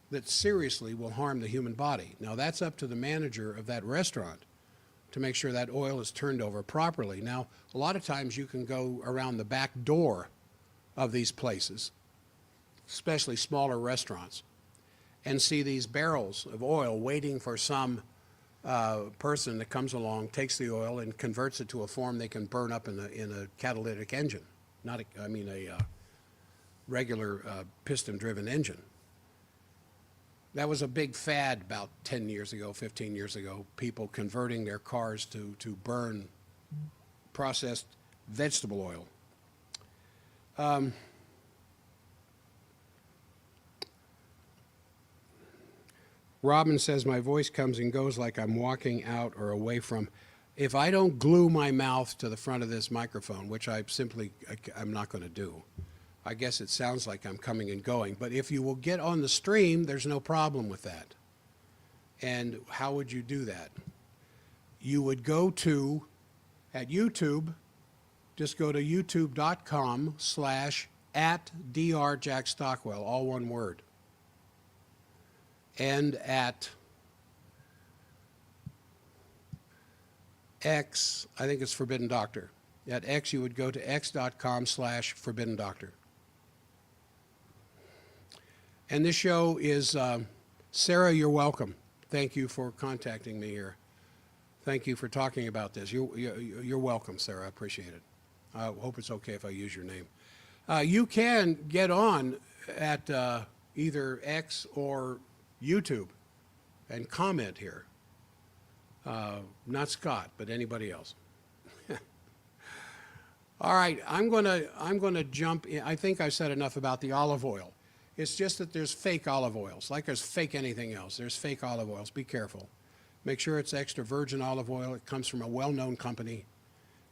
that seriously will harm the human body. Now, that's up to the manager of that restaurant to make sure that oil is turned over properly. Now, a lot of times you can go around the back door of these places, especially smaller restaurants, and see these barrels of oil waiting for some person that comes along, takes the oil and converts it to a form they can burn up in a catalytic engine, a regular piston-driven engine. That was a big fad about 10 years ago, 15 years ago, people converting their cars to burn processed vegetable oil. Robin says, my voice comes and goes like I'm walking out or away from. If I don't glue my mouth to the front of this microphone, which I'm not going to do, I guess it sounds like I'm coming and going. But if you will get on the stream, there's no problem with that. And how would you do that? You would go to, at YouTube, just go to youtube.com/@drjackstockwell, all one word. And at X, I think it's Forbidden Doctor. At X, you would go to x.com/Forbidden Doctor. And this show is, Sarah, you're welcome. Thank you for contacting me here. Thank you for talking about this. You're welcome, Sarah. I appreciate it. I hope it's okay if I use your name. You can get on at either X or YouTube and comment here. Not Scott, but anybody else. All right, I'm gonna jump in. I think I've said enough about the olive oil. It's just that there's fake olive oils, like there's fake anything else. There's fake olive oils. Be careful. Make sure it's extra virgin olive oil. It comes from a well-known company.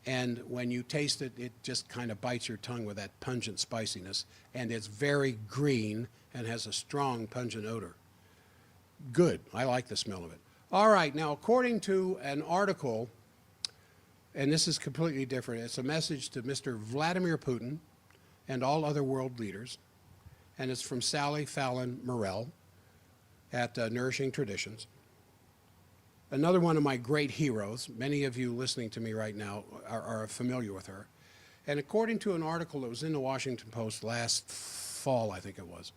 And when you taste it, it just kind of bites your tongue with that pungent spiciness. And it's very green and has a strong pungent odor. Good. I like the smell of it. All right. Now, according to an article, and this is completely different, it's a message to Mr. Vladimir Putin and all other world leaders. And it's from Sally Fallon Morell at Nourishing Traditions. Another one of my great heroes. Many of you listening to me right now are familiar with her. And according to an article that was in the Washington Post last fall, I think it was,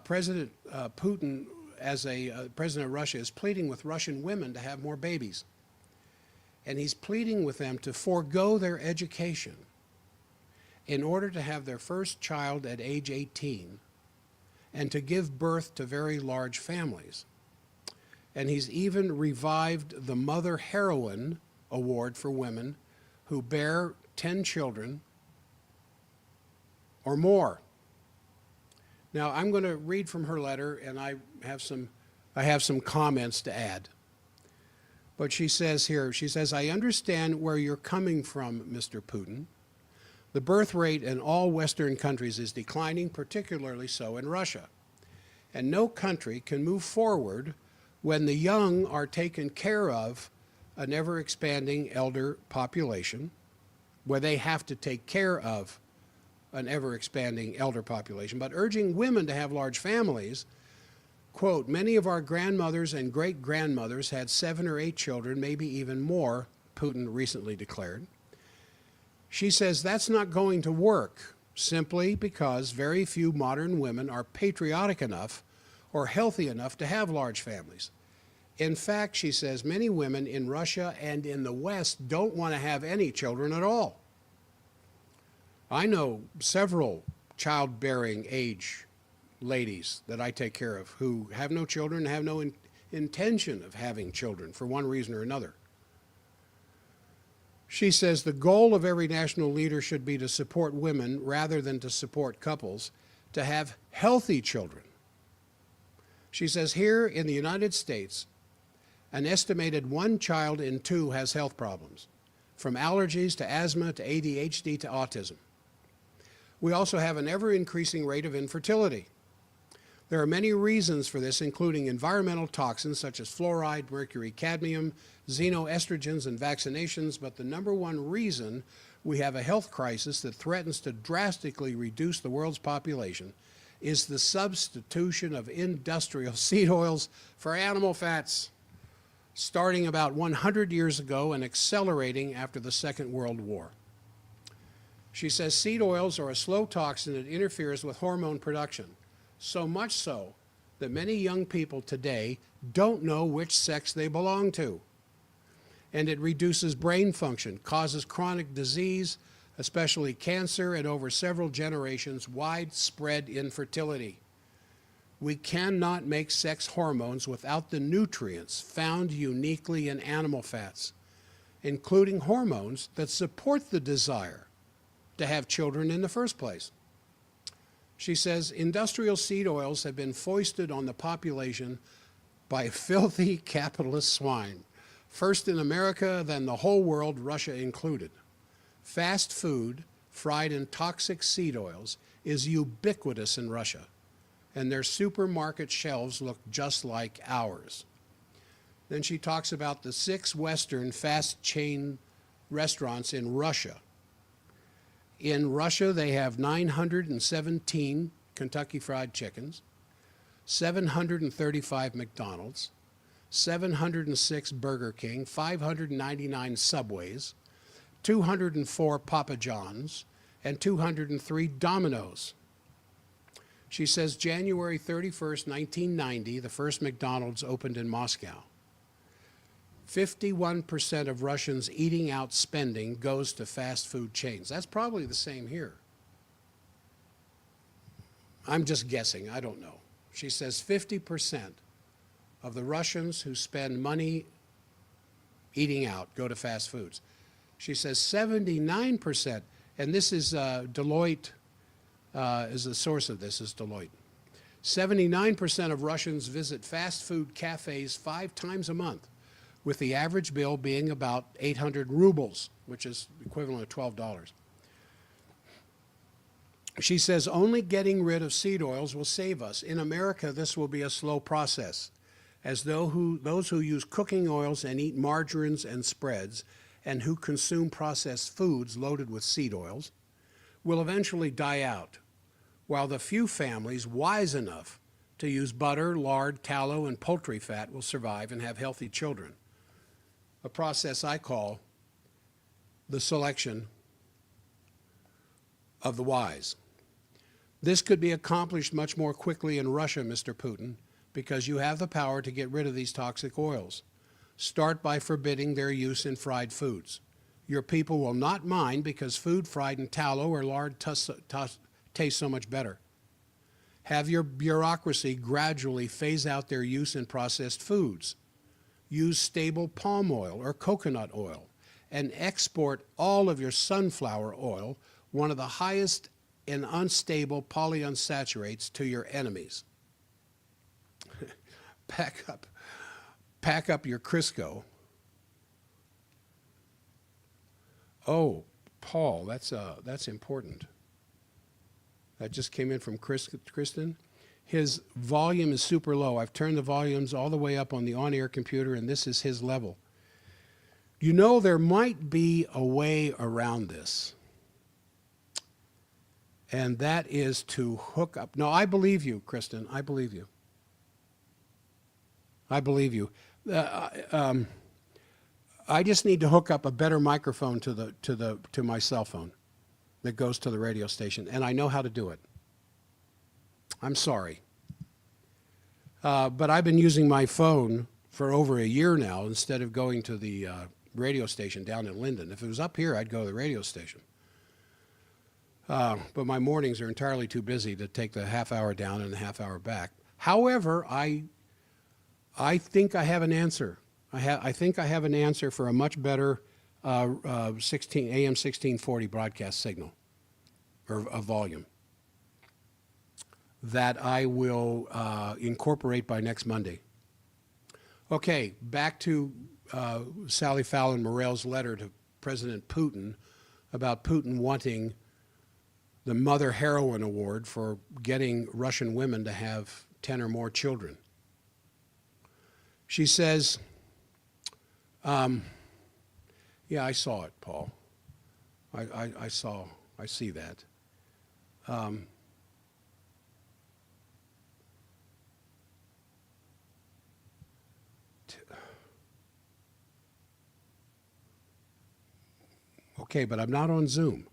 President Putin, as a president of Russia, is pleading with Russian women to have more babies. And he's pleading with them to forego their education in order to have their first child at age 18 and to give birth to very large families. And he's even revived the Mother Heroine Award for women who bear 10 children or more. Now, I'm going to read from her letter, and I have some comments to add. But she says here, she says, I understand where you're coming from, Mr. Putin. The birth rate in all Western countries is declining, particularly so in Russia. And no country can move forward when the young are taken care of an ever-expanding elder population, where they have to take care of an ever-expanding elder population, but urging women to have large families. Quote, many of our grandmothers and great-grandmothers had 7 or 8 children, maybe even more, Putin recently declared. She says that's not going to work simply because very few modern women are patriotic enough or healthy enough to have large families. In fact, she says, many women in Russia and in the West don't want to have any children at all. I know several childbearing age ladies that I take care of who have no children, have no intention of having children for one reason or another. She says the goal of every national leader should be to support women rather than to support couples to have healthy children. She says here in the United States, an estimated 1 child in 2 has health problems, from allergies to asthma to ADHD to autism. We also have an ever-increasing rate of infertility. There are many reasons for this, including environmental toxins such as fluoride, mercury, cadmium, xenoestrogens, and vaccinations, but the number one reason we have a health crisis that threatens to drastically reduce the world's population is the substitution of industrial seed oils for animal fats, starting about 100 years ago and accelerating after the Second World War. She says seed oils are a slow toxin that interferes with hormone production, so much so that many young people today don't know which sex they belong to. And it reduces brain function, causes chronic disease, especially cancer, and over several generations, widespread infertility. We cannot make sex hormones without the nutrients found uniquely in animal fats, including hormones that support the desire to have children in the first place. She says, industrial seed oils have been foisted on the population by filthy capitalist swine, first in America, then the whole world, Russia included. Fast food, fried in toxic seed oils, is ubiquitous in Russia, and their supermarket shelves look just like ours. Then she talks about the 6 Western fast chain restaurants in Russia. In Russia, they have 917 Kentucky Fried Chickens, 735 McDonald's, 706 Burger King, 599 Subways, 204 Papa John's, and 203 Domino's. She says January 31st, 1990, the first McDonald's opened in Moscow. 51% of Russians' eating out spending goes to fast food chains. That's probably the same here. I'm just guessing, I don't know. She says 50% of the Russians who spend money eating out go to fast foods. She says 79%, and this is Deloitte, is the source of this, is Deloitte. 79% of Russians visit fast food cafes 5 times a month, with the average bill being about 800 rubles, which is equivalent to $12. She says only getting rid of seed oils will save us. In America, this will be a slow process, as those who use cooking oils and eat margarines and spreads, and who consume processed foods loaded with seed oils, will eventually die out, while the few families wise enough to use butter, lard, tallow, and poultry fat will survive and have healthy children. A process I call the selection of the wise. This could be accomplished much more quickly in Russia, Mr. Putin, because you have the power to get rid of these toxic oils. Start by forbidding their use in fried foods. Your people will not mind because food fried in tallow or lard tastes so much better. Have your bureaucracy gradually phase out their use in processed foods. Use stable palm oil or coconut oil, and export all of your sunflower oil, one of the highest in unstable polyunsaturates, to your enemies. Pack up your Crisco. Oh, Paul, that's important. That just came in from Kristen. His volume is super low. I've turned the volumes all the way up on the on-air computer, and this is his level. You know, there might be a way around this, and that is to hook up. No, I believe you, Kristen. I believe you. I believe you. I just need to hook up a better microphone to my cell phone that goes to the radio station, and I know how to do it. I'm sorry. But I've been using my phone for over a year now instead of going to the radio station down in Linden. If it was up here, I'd go to the radio station. But my mornings are entirely too busy to take the half hour down and the half hour back. However, I think I have an answer. I think I have an answer for a much better AM 1640 broadcast signal, or a volume, that I will incorporate by next Monday. Okay, back to Sally Fallon Morell's letter to President Putin about Putin wanting the Mother Heroine Award for getting Russian women to have 10 or more children. She says, yeah, I saw it, Paul. I see that. Okay, but I'm not on Zoom.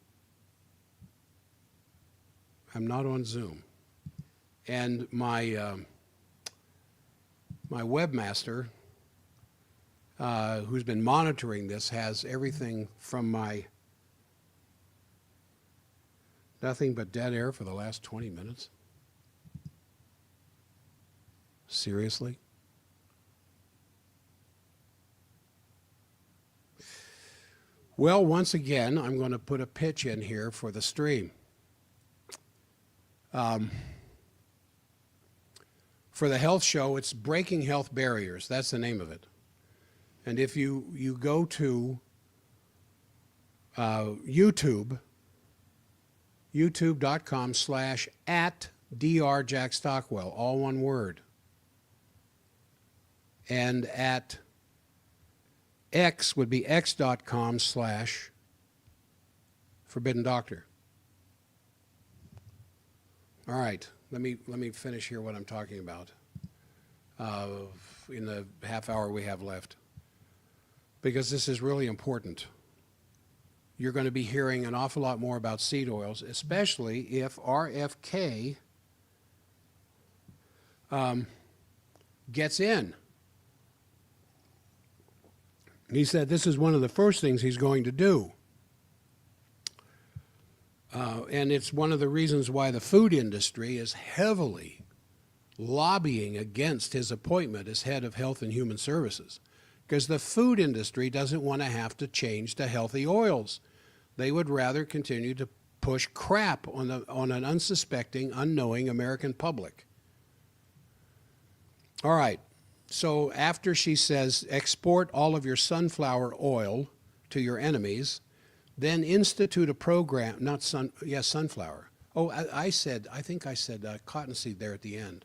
I'm not on Zoom. And my my webmaster, who's been monitoring this, has everything from my nothing but dead air for the last 20 minutes. Seriously? Well, once again, I'm going to put a pitch in here for the stream. For the health show, it's Breaking Health Barriers. That's the name of it. And if you go to YouTube, youtube.com/@drjackstockwell, all one word. And at X would be x.com/Forbidden Doctor. All right, let me finish here what I'm talking about in the half hour we have left, because this is really important. You're going to be hearing an awful lot more about seed oils, especially if RFK gets in. He said this is one of the first things he's going to do. And it's one of the reasons why the food industry is heavily lobbying against his appointment as head of Health and Human Services, because the food industry doesn't want to have to change to healthy oils. They would rather continue to push crap on an unsuspecting, unknowing American public. All right. So after she says, export all of your sunflower oil to your enemies, then institute a program, sunflower. Oh, I think I said cottonseed there at the end.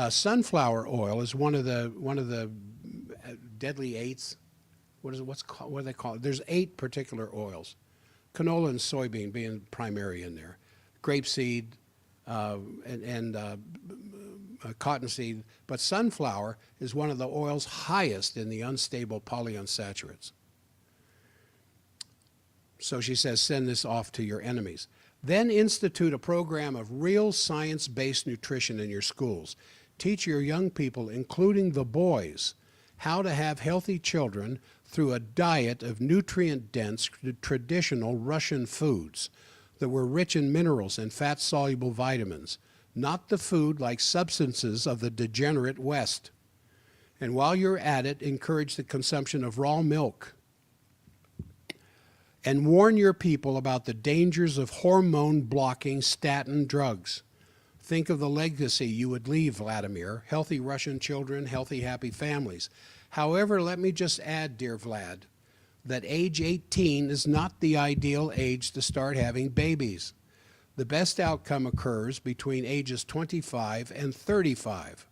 Sunflower oil is one of the deadly eights. What do they call it? There's 8 particular oils. Canola and soybean being primary in there. Grapeseed and cottonseed, but sunflower is one of the oils highest in the unstable polyunsaturates. So she says, send this off to your enemies. Then institute a program of real science-based nutrition in your schools. Teach your young people, including the boys, how to have healthy children through a diet of nutrient-dense, traditional Russian foods that were rich in minerals and fat-soluble vitamins, not the food like substances of the degenerate West. And while you're at it, encourage the consumption of raw milk. And warn your people about the dangers of hormone-blocking statin drugs. Think of the legacy you would leave, Vladimir. Healthy Russian children, healthy, happy families. However, let me just add, dear Vlad, that age 18 is not the ideal age to start having babies. The best outcome occurs between ages 25 and 35.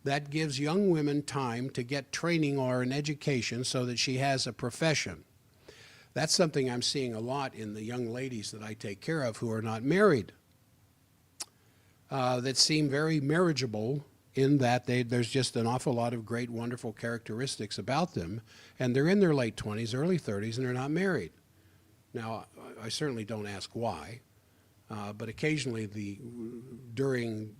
That gives young women time to get training or an education so that she has a profession. That's something I'm seeing a lot in the young ladies that I take care of who are not married, that seem very marriageable in that there's just an awful lot of great, wonderful characteristics about them, and they're in their late 20s, early 30s, and they're not married. Now, I certainly don't ask why. But occasionally, during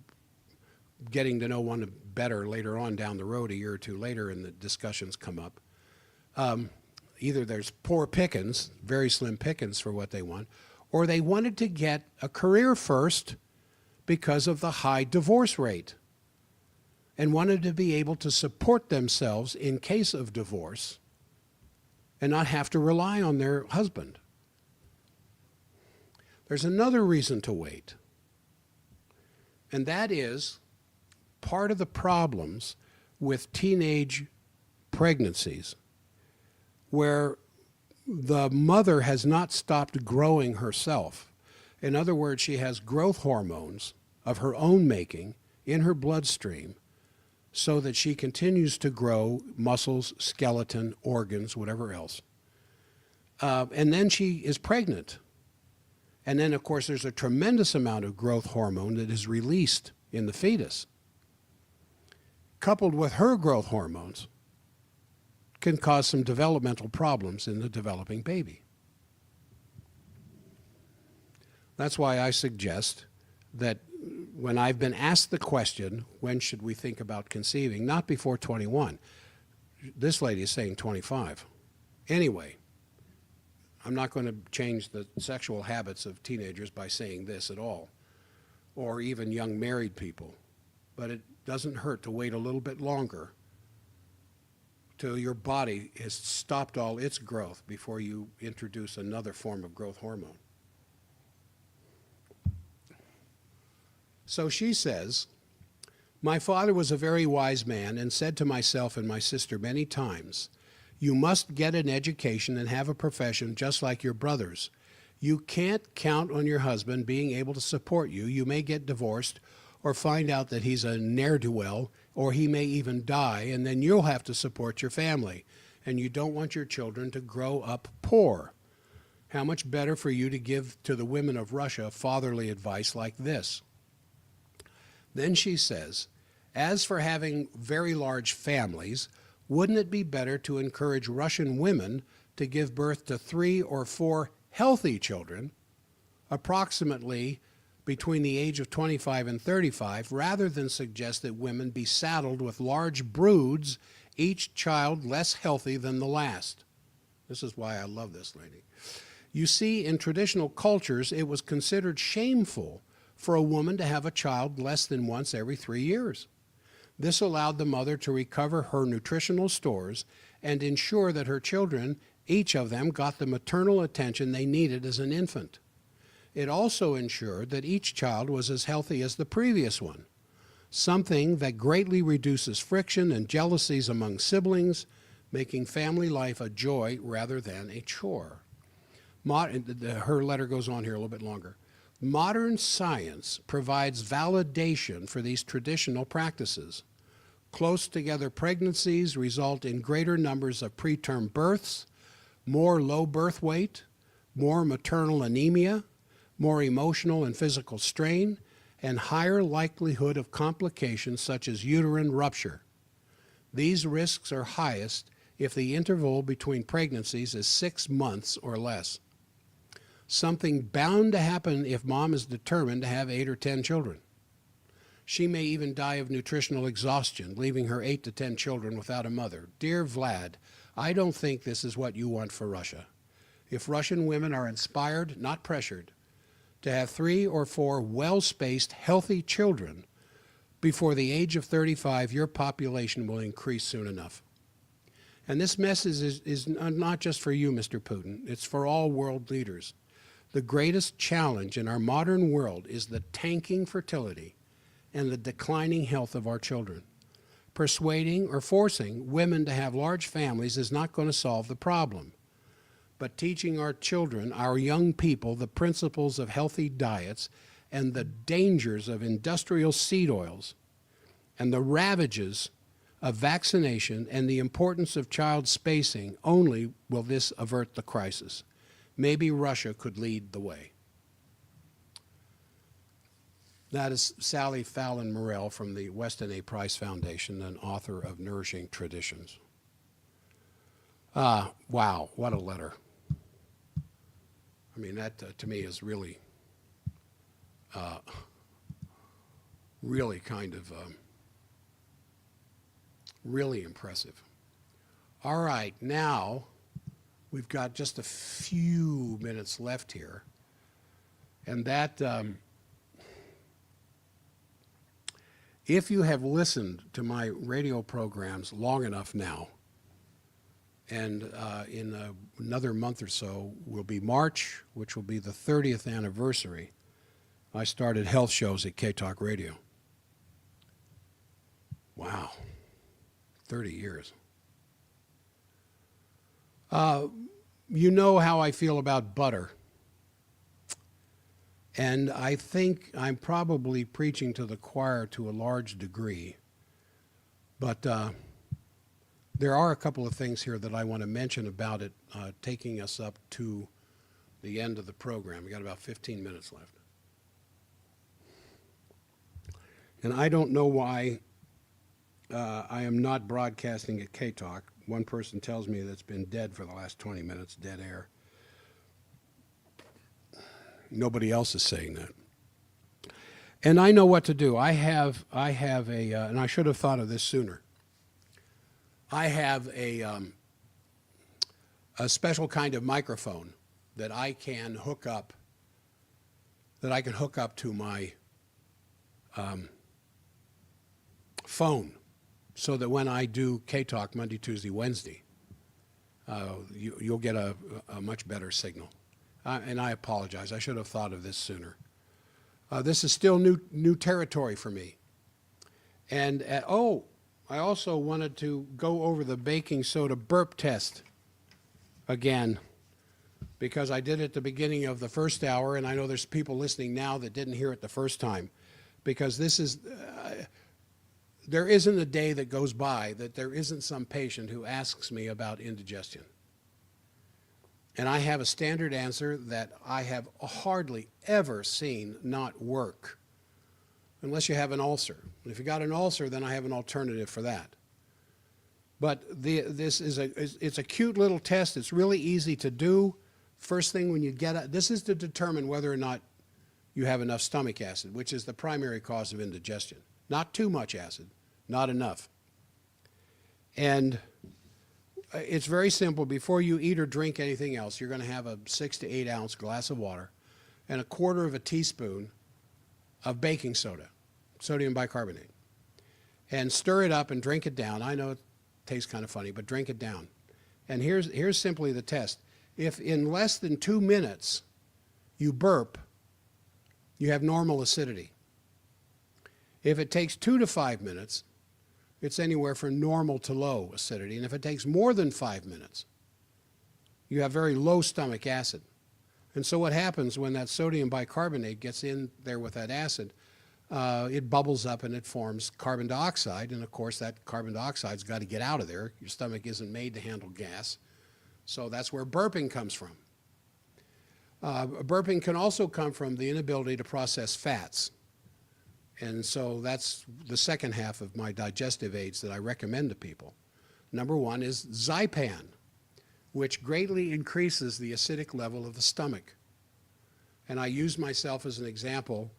getting to know one better later on down the road, a year or two later, and the discussions come up, either there's poor pickings, very slim pickings for what they want, or they wanted to get a career first because of the high divorce rate and wanted to be able to support themselves in case of divorce and not have to rely on their husband. There's another reason to wait, and that is part of the problems with teenage pregnancies where the mother has not stopped growing herself. In other words, she has growth hormones of her own making in her bloodstream so that she continues to grow muscles, skeleton, organs, whatever else. And then she is pregnant. And then, of course, there's a tremendous amount of growth hormone that is released in the fetus. Coupled with her growth hormones can cause some developmental problems in the developing baby. That's why I suggest that when I've been asked the question, when should we think about conceiving, not before 21. This lady is saying 25. Anyway, I'm not going to change the sexual habits of teenagers by saying this at all, or even young married people. but it doesn't hurt to wait a little bit longer till your body has stopped all its growth before you introduce another form of growth hormone. So she says, my father was a very wise man and said to myself and my sister many times, you must get an education and have a profession just like your brothers. You can't count on your husband being able to support you. You may get divorced or find out that he's a ne'er-do-well, or he may even die, and then you'll have to support your family. And you don't want your children to grow up poor. How much better for you to give to the women of Russia fatherly advice like this? Then she says, as for having very large families, wouldn't it be better to encourage Russian women to give birth to 3 or 4 healthy children, approximately between the age of 25 and 35, rather than suggest that women be saddled with large broods, each child less healthy than the last? This is why I love this lady. You see, in traditional cultures, it was considered shameful for a woman to have a child less than once every 3 years. This allowed the mother to recover her nutritional stores and ensure that her children, each of them, got the maternal attention they needed as an infant. It also ensured that each child was as healthy as the previous one, something that greatly reduces friction and jealousies among siblings, making family life a joy rather than a chore. Her letter goes on here a little bit longer. Modern science provides validation for these traditional practices. Close together pregnancies result in greater numbers of preterm births, more low birth weight, more maternal anemia, more emotional and physical strain, and higher likelihood of complications such as uterine rupture. These risks are highest if the interval between pregnancies is 6 months or less. Something bound to happen if mom is determined to have 8 or 10 children. She may even die of nutritional exhaustion, leaving her 8 to 10 children without a mother. Dear Vlad, I don't think this is what you want for Russia. If Russian women are inspired, not pressured, to have 3 or 4 well-spaced, healthy children before the age of 35, your population will increase soon enough. And this message is not just for you, Mr. Putin. It's for all world leaders. The greatest challenge in our modern world is the tanking fertility and the declining health of our children. Persuading or forcing women to have large families is not going to solve the problem. But teaching our children, our young people, the principles of healthy diets and the dangers of industrial seed oils and the ravages of vaccination and the importance of child spacing, only will this avert the crisis. Maybe Russia could lead the way. That is Sally Fallon Morell from the Weston A. Price Foundation and author of Nourishing Traditions. Wow, what a letter. I mean, that to me is really, really kind of, really impressive. All right, now we've got just a few minutes left here. And that, if you have listened to my radio programs long enough now, and in another month or so will be March, which will be the 30th anniversary, I started health shows at K-Talk Radio. Wow, 30 years. You know how I feel about butter. And I think I'm probably preaching to the choir to a large degree. But there are a couple of things here that I want to mention about it, taking us up to the end of the program. We've got about 15 minutes left. And I don't know why I am not broadcasting at K-Talk. One person tells me that's been dead for the last 20 minutes, dead air. Nobody else is saying that. And I know what to do. I have a, and I should have thought of this sooner. I have a special kind of microphone that I can hook up, to my phone so that when I do K-Talk Monday, Tuesday, Wednesday, you'll get a much better signal. And I apologize. I should have thought of this sooner. This is still new territory for me. And I also wanted to go over the baking soda burp test again, because I did it at the beginning of the first hour, and I know there's people listening now that didn't hear it the first time, because this is, there isn't a day that goes by that there isn't some patient who asks me about indigestion. And I have a standard answer that I have hardly ever seen not work, unless you have an ulcer. And if you got an ulcer, then I have an alternative for that. But it's a cute little test. It's really easy to do. First thing when you get it, this is to determine whether or not you have enough stomach acid, which is the primary cause of indigestion. Not too much acid, not enough. And it's very simple. Before you eat or drink anything else, you're going to have a 6 to 8 ounce glass of water and 1/4 teaspoon of baking soda, sodium bicarbonate. And stir it up and drink it down. I know it tastes kind of funny, but drink it down. And here's simply the test. If in less than 2 minutes you burp, you have normal acidity. If it takes 2 to 5 minutes, it's anywhere from normal to low acidity. And if it takes more than 5 minutes, you have very low stomach acid. And so what happens when that sodium bicarbonate gets in there with that acid, it bubbles up and it forms carbon dioxide. And of course, that carbon dioxide's got to get out of there. Your stomach isn't made to handle gas. So that's where burping comes from. Burping can also come from the inability to process fats. And so that's the second half of my digestive aids that I recommend to people. Number one is Zypan, which greatly increases the acidic level of the stomach. And I used myself as an example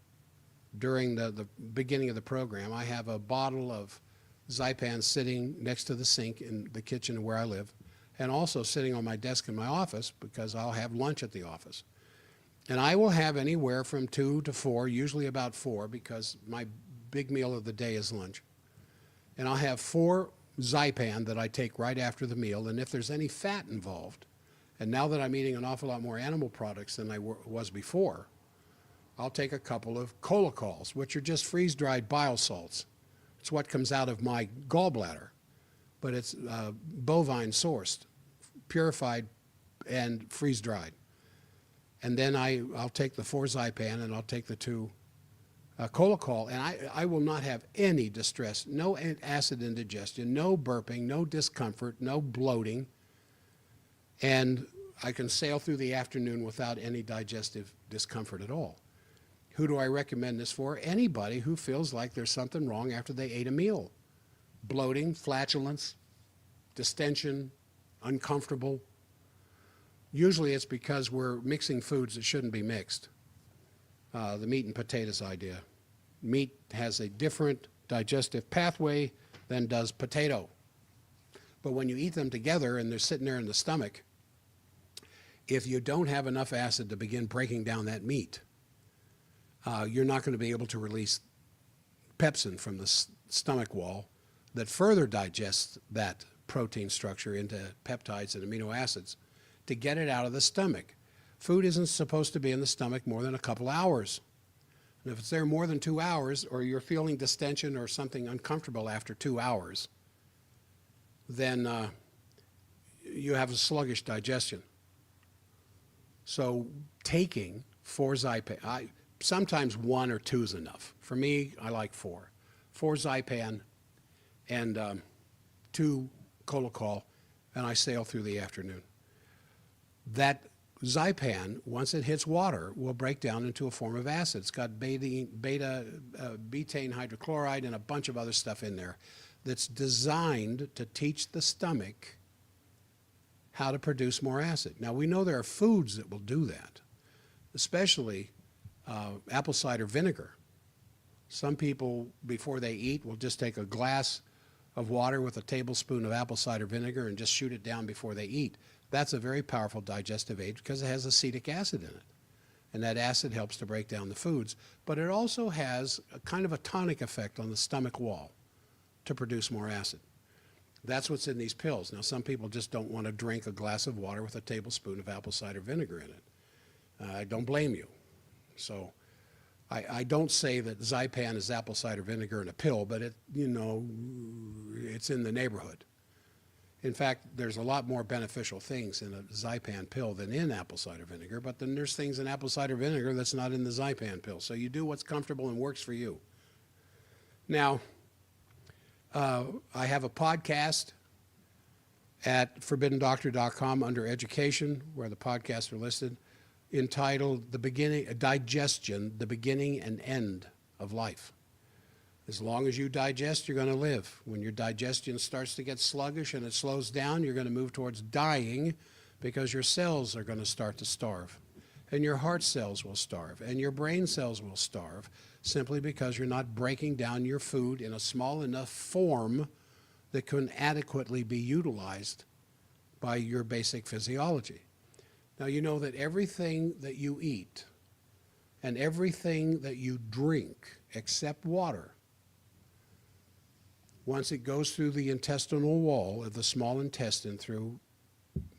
during the beginning of the program. I have a bottle of Zypan sitting next to the sink in the kitchen where I live, and also sitting on my desk in my office because I'll have lunch at the office. And I will have anywhere from 2 to 4, usually about 4, because my big meal of the day is lunch. And I'll have 4 Zypan that I take right after the meal. And if there's any fat involved, and now that I'm eating an awful lot more animal products than I was before, I'll take a couple of colocols, which are just freeze-dried bile salts. It's what comes out of my gallbladder, but it's bovine sourced, purified, and freeze-dried. And then I'll take the 4 Zypan and I'll take the 2 colocol, and I will not have any distress, no acid indigestion, no burping, no discomfort, no bloating, and I can sail through the afternoon without any digestive discomfort at all. Who do I recommend this for? Anybody who feels like there's something wrong after they ate a meal. Bloating, flatulence, distension, uncomfortable. Usually it's because we're mixing foods that shouldn't be mixed. The meat and potatoes idea. Meat has a different digestive pathway than does potato. But when you eat them together and they're sitting there in the stomach, if you don't have enough acid to begin breaking down that meat, you're not going to be able to release pepsin from the stomach wall that further digests that protein structure into peptides and amino acids to get it out of the stomach. Food isn't supposed to be in the stomach more than a couple hours. And if it's there more than 2 hours, or you're feeling distension or something uncomfortable after 2 hours, then you have a sluggish digestion. So taking 4 Zypan, sometimes 1 or 2 is enough. For me, I like 4. 4 Zypan and 2 colocol, and I sail through the afternoon. That Zypan, once it hits water, will break down into a form of acid. It's got betaine hydrochloride and a bunch of other stuff in there that's designed to teach the stomach how to produce more acid. Now, we know there are foods that will do that, especially apple cider vinegar. Some people, before they eat, will just take a glass of water with a tablespoon of apple cider vinegar and just shoot it down before they eat. That's a very powerful digestive aid because it has acetic acid in it. And that acid helps to break down the foods. But it also has a kind of a tonic effect on the stomach wall. to produce more acid. That's what's in these pills. Now, some people just don't want to drink a glass of water with a tablespoon of apple cider vinegar in it. I don't blame you. So I don't say that Zypan is apple cider vinegar in a pill, but it's in the neighborhood. In fact, there's a lot more beneficial things in a Zypan pill than in apple cider vinegar, but then there's things in apple cider vinegar that's not in the Zypan pill. So you do what's comfortable and works for you. Now, I have a podcast at forbiddendoctor.com under education, where the podcasts are listed, entitled Digestion, the Beginning and End of Life. As long as you digest, you're going to live. When your digestion starts to get sluggish and it slows down, you're going to move towards dying, because your cells are going to start to starve. And your heart cells will starve, and your brain cells will starve, simply because you're not breaking down your food in a small enough form that can adequately be utilized by your basic physiology. Now, you know that everything that you eat and everything that you drink, except water, once it goes through the intestinal wall of the small intestine through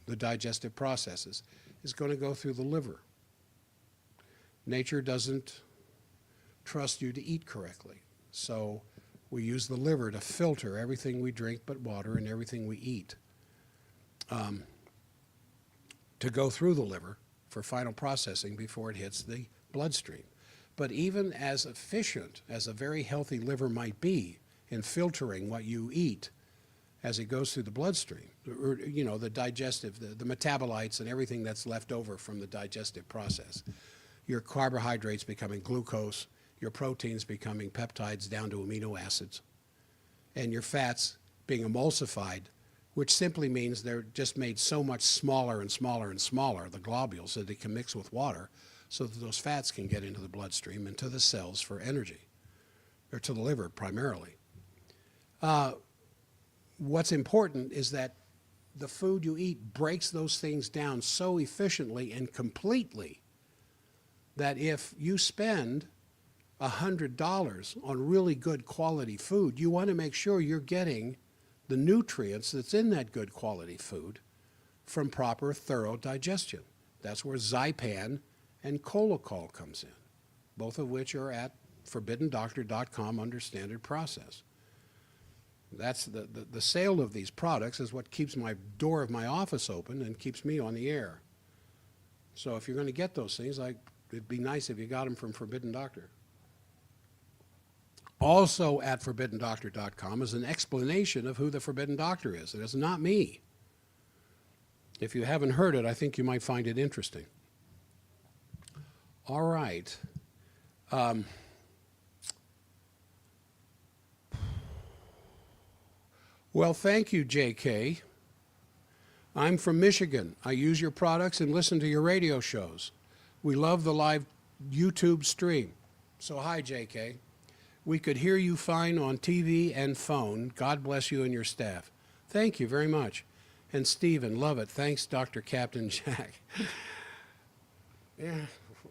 the digestive processes, is going to go through the liver. Nature doesn't trust you to eat correctly, so we use the liver to filter everything we drink but water and everything we eat to go through the liver for final processing before it hits the bloodstream. But even as efficient as a very healthy liver might be in filtering what you eat as it goes through the bloodstream, or, the digestive, the metabolites and everything that's left over from the digestive process, your carbohydrates becoming glucose, your proteins becoming peptides down to amino acids, and your fats being emulsified, which simply means they're just made so much smaller and smaller and smaller, the globules, that they can mix with water, so that those fats can get into the bloodstream and to the cells for energy, or to the liver primarily. What's important is that the food you eat breaks those things down so efficiently and completely that if you spend $100 on really good quality food, you want to make sure you're getting the nutrients that's in that good quality food from proper, thorough digestion. That's where Zypan and Colocol comes in, both of which are at forbiddendoctor.com under standard process. That's the sale of these products is what keeps my door of my office open and keeps me on the air. So if you're going to get those things, it'd be nice if you got them from Forbidden Doctor. Also at forbiddendoctor.com is an explanation of who the Forbidden Doctor is. It is not me. If you haven't heard it, I think you might find it interesting. All right. Well, thank you, JK. I'm from Michigan. I use your products and listen to your radio shows. We love the live YouTube stream. So hi, JK. We could hear you fine on TV and phone. God bless you and your staff. Thank you very much. And Stephen, love it. Thanks, Dr. Captain Jack. Yeah,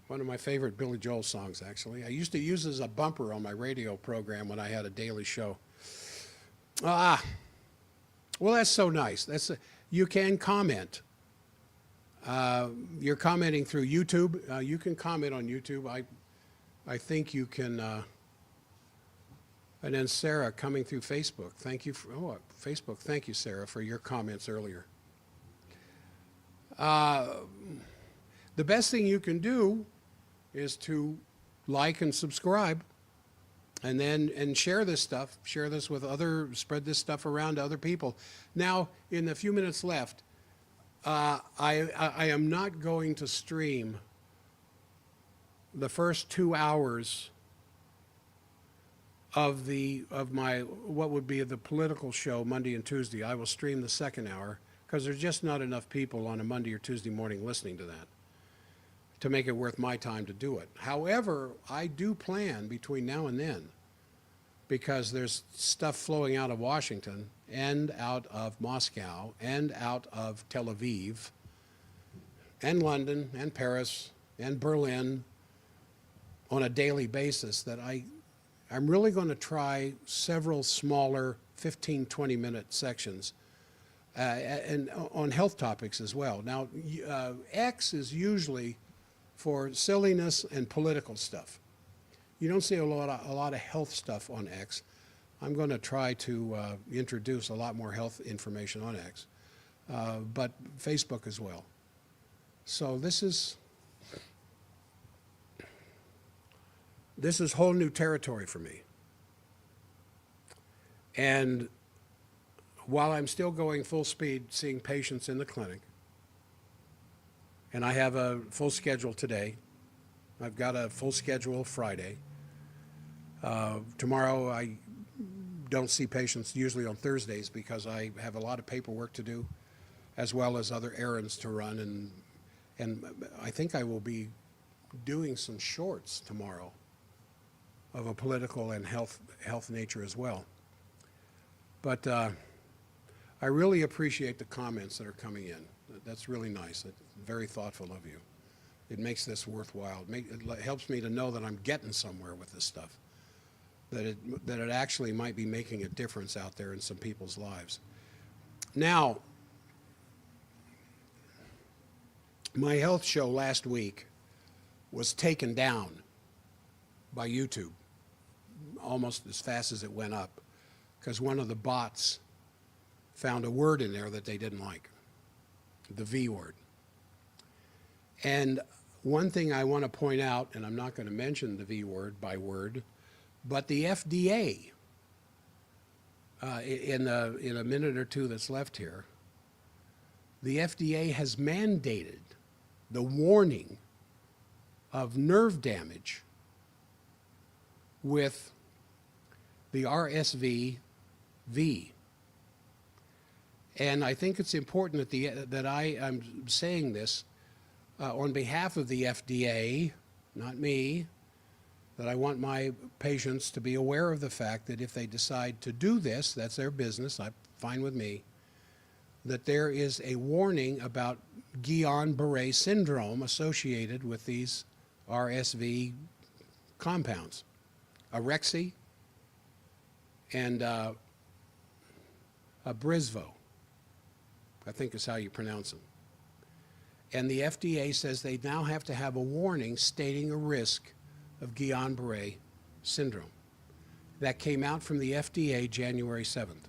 one of my favorite Billy Joel songs, actually. I used to use it as a bumper on my radio program when I had a daily show. Well, that's so nice. You can comment. You're commenting through YouTube. You can comment on YouTube. I think you can. And then Sarah coming through Facebook. Thank you for Facebook. Thank you, Sarah, for your comments earlier. The best thing you can do is to like and subscribe, and share this stuff. Share this with spread this stuff around to other people. Now, in the few minutes left, I am not going to stream the first 2 hours of my what would be the political show Monday and Tuesday. I will stream the second hour because there's just not enough people on a Monday or Tuesday morning listening to that to make it worth my time to do it. However, I do plan between now and then, because there's stuff flowing out of Washington and out of Moscow and out of Tel Aviv and London and Paris and Berlin on a daily basis, that I I'm really going to try several smaller 15, 20-minute sections and on health topics as well. Now, X is usually for silliness and political stuff. You don't see a lot of health stuff on X. I'm going to try to introduce a lot more health information on X, but Facebook as well. So this is whole new territory for me. And while I'm still going full speed seeing patients in the clinic, and I have a full schedule today, I've got a full schedule Friday. Tomorrow I don't see patients usually on Thursdays because I have a lot of paperwork to do as well as other errands to run, and I think I will be doing some shorts tomorrow of a political and health nature as well. But I really appreciate the comments that are coming in. That's really nice. It's very thoughtful of you. It makes this worthwhile. It helps me to know that I'm getting somewhere with this stuff, that it actually might be making a difference out there in some people's lives. Now, my health show last week was taken down by YouTube almost as fast as it went up because one of the bots found a word in there that they didn't like, the V word. And one thing I want to point out, and I'm not going to mention the V word by word, but the FDA, in a minute or two that's left here, the FDA has mandated the warning of nerve damage with the RSV-V. And I think it's important that I am saying this on behalf of the FDA, not me, that I want my patients to be aware of the fact that if they decide to do this, that's their business, fine with me, that there is a warning about Guillain-Barré syndrome associated with these RSV compounds, Arexi and Brisvo, I think is how you pronounce them. And the FDA says they now have to have a warning stating a risk of Guillain-Barré syndrome. That came out from the FDA January 7th.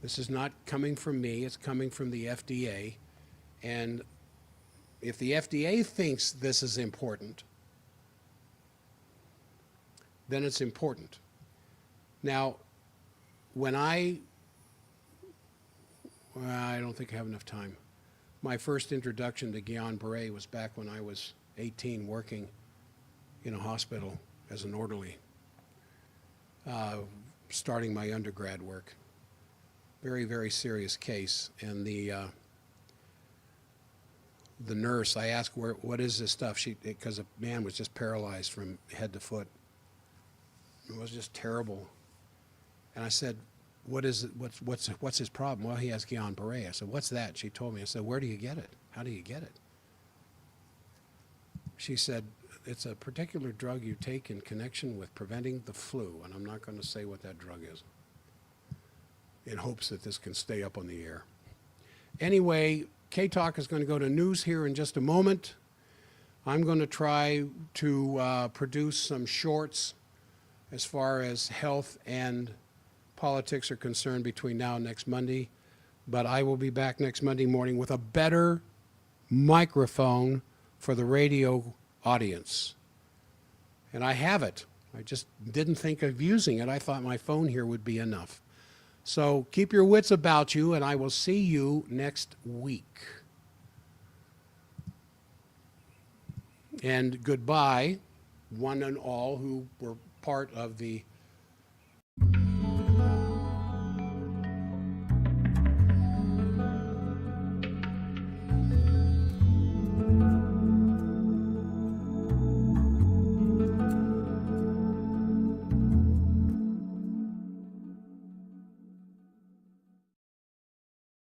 This is not coming from me, it's coming from the FDA. And if the FDA thinks this is important, then it's important. Now, when I don't think I have enough time. My first introduction to Guillain-Barré was back when I was 18 working in a hospital as an orderly, starting my undergrad work. Very, very serious case. And the nurse, I asked, what is this stuff? Because a man was just paralyzed from head to foot. It was just terrible. And I said, what is it? What's his problem? Well, he has Guillain-Barré. I said, what's that? She told me. I said, where do you get it? How do you get it? She said, it's a particular drug you take in connection with preventing the flu, and I'm not going to say what that drug is, in hopes that this can stay up on the air. Anyway, K-Talk is going to go to news here in just a moment. I'm going to try to produce some shorts as far as health and politics are concerned between now and next Monday, but I will be back next Monday morning with a better microphone for the radio audience. And I have it. I just didn't think of using it. I thought my phone here would be enough. So keep your wits about you, and I will see you next week. And goodbye, one and all who were part of the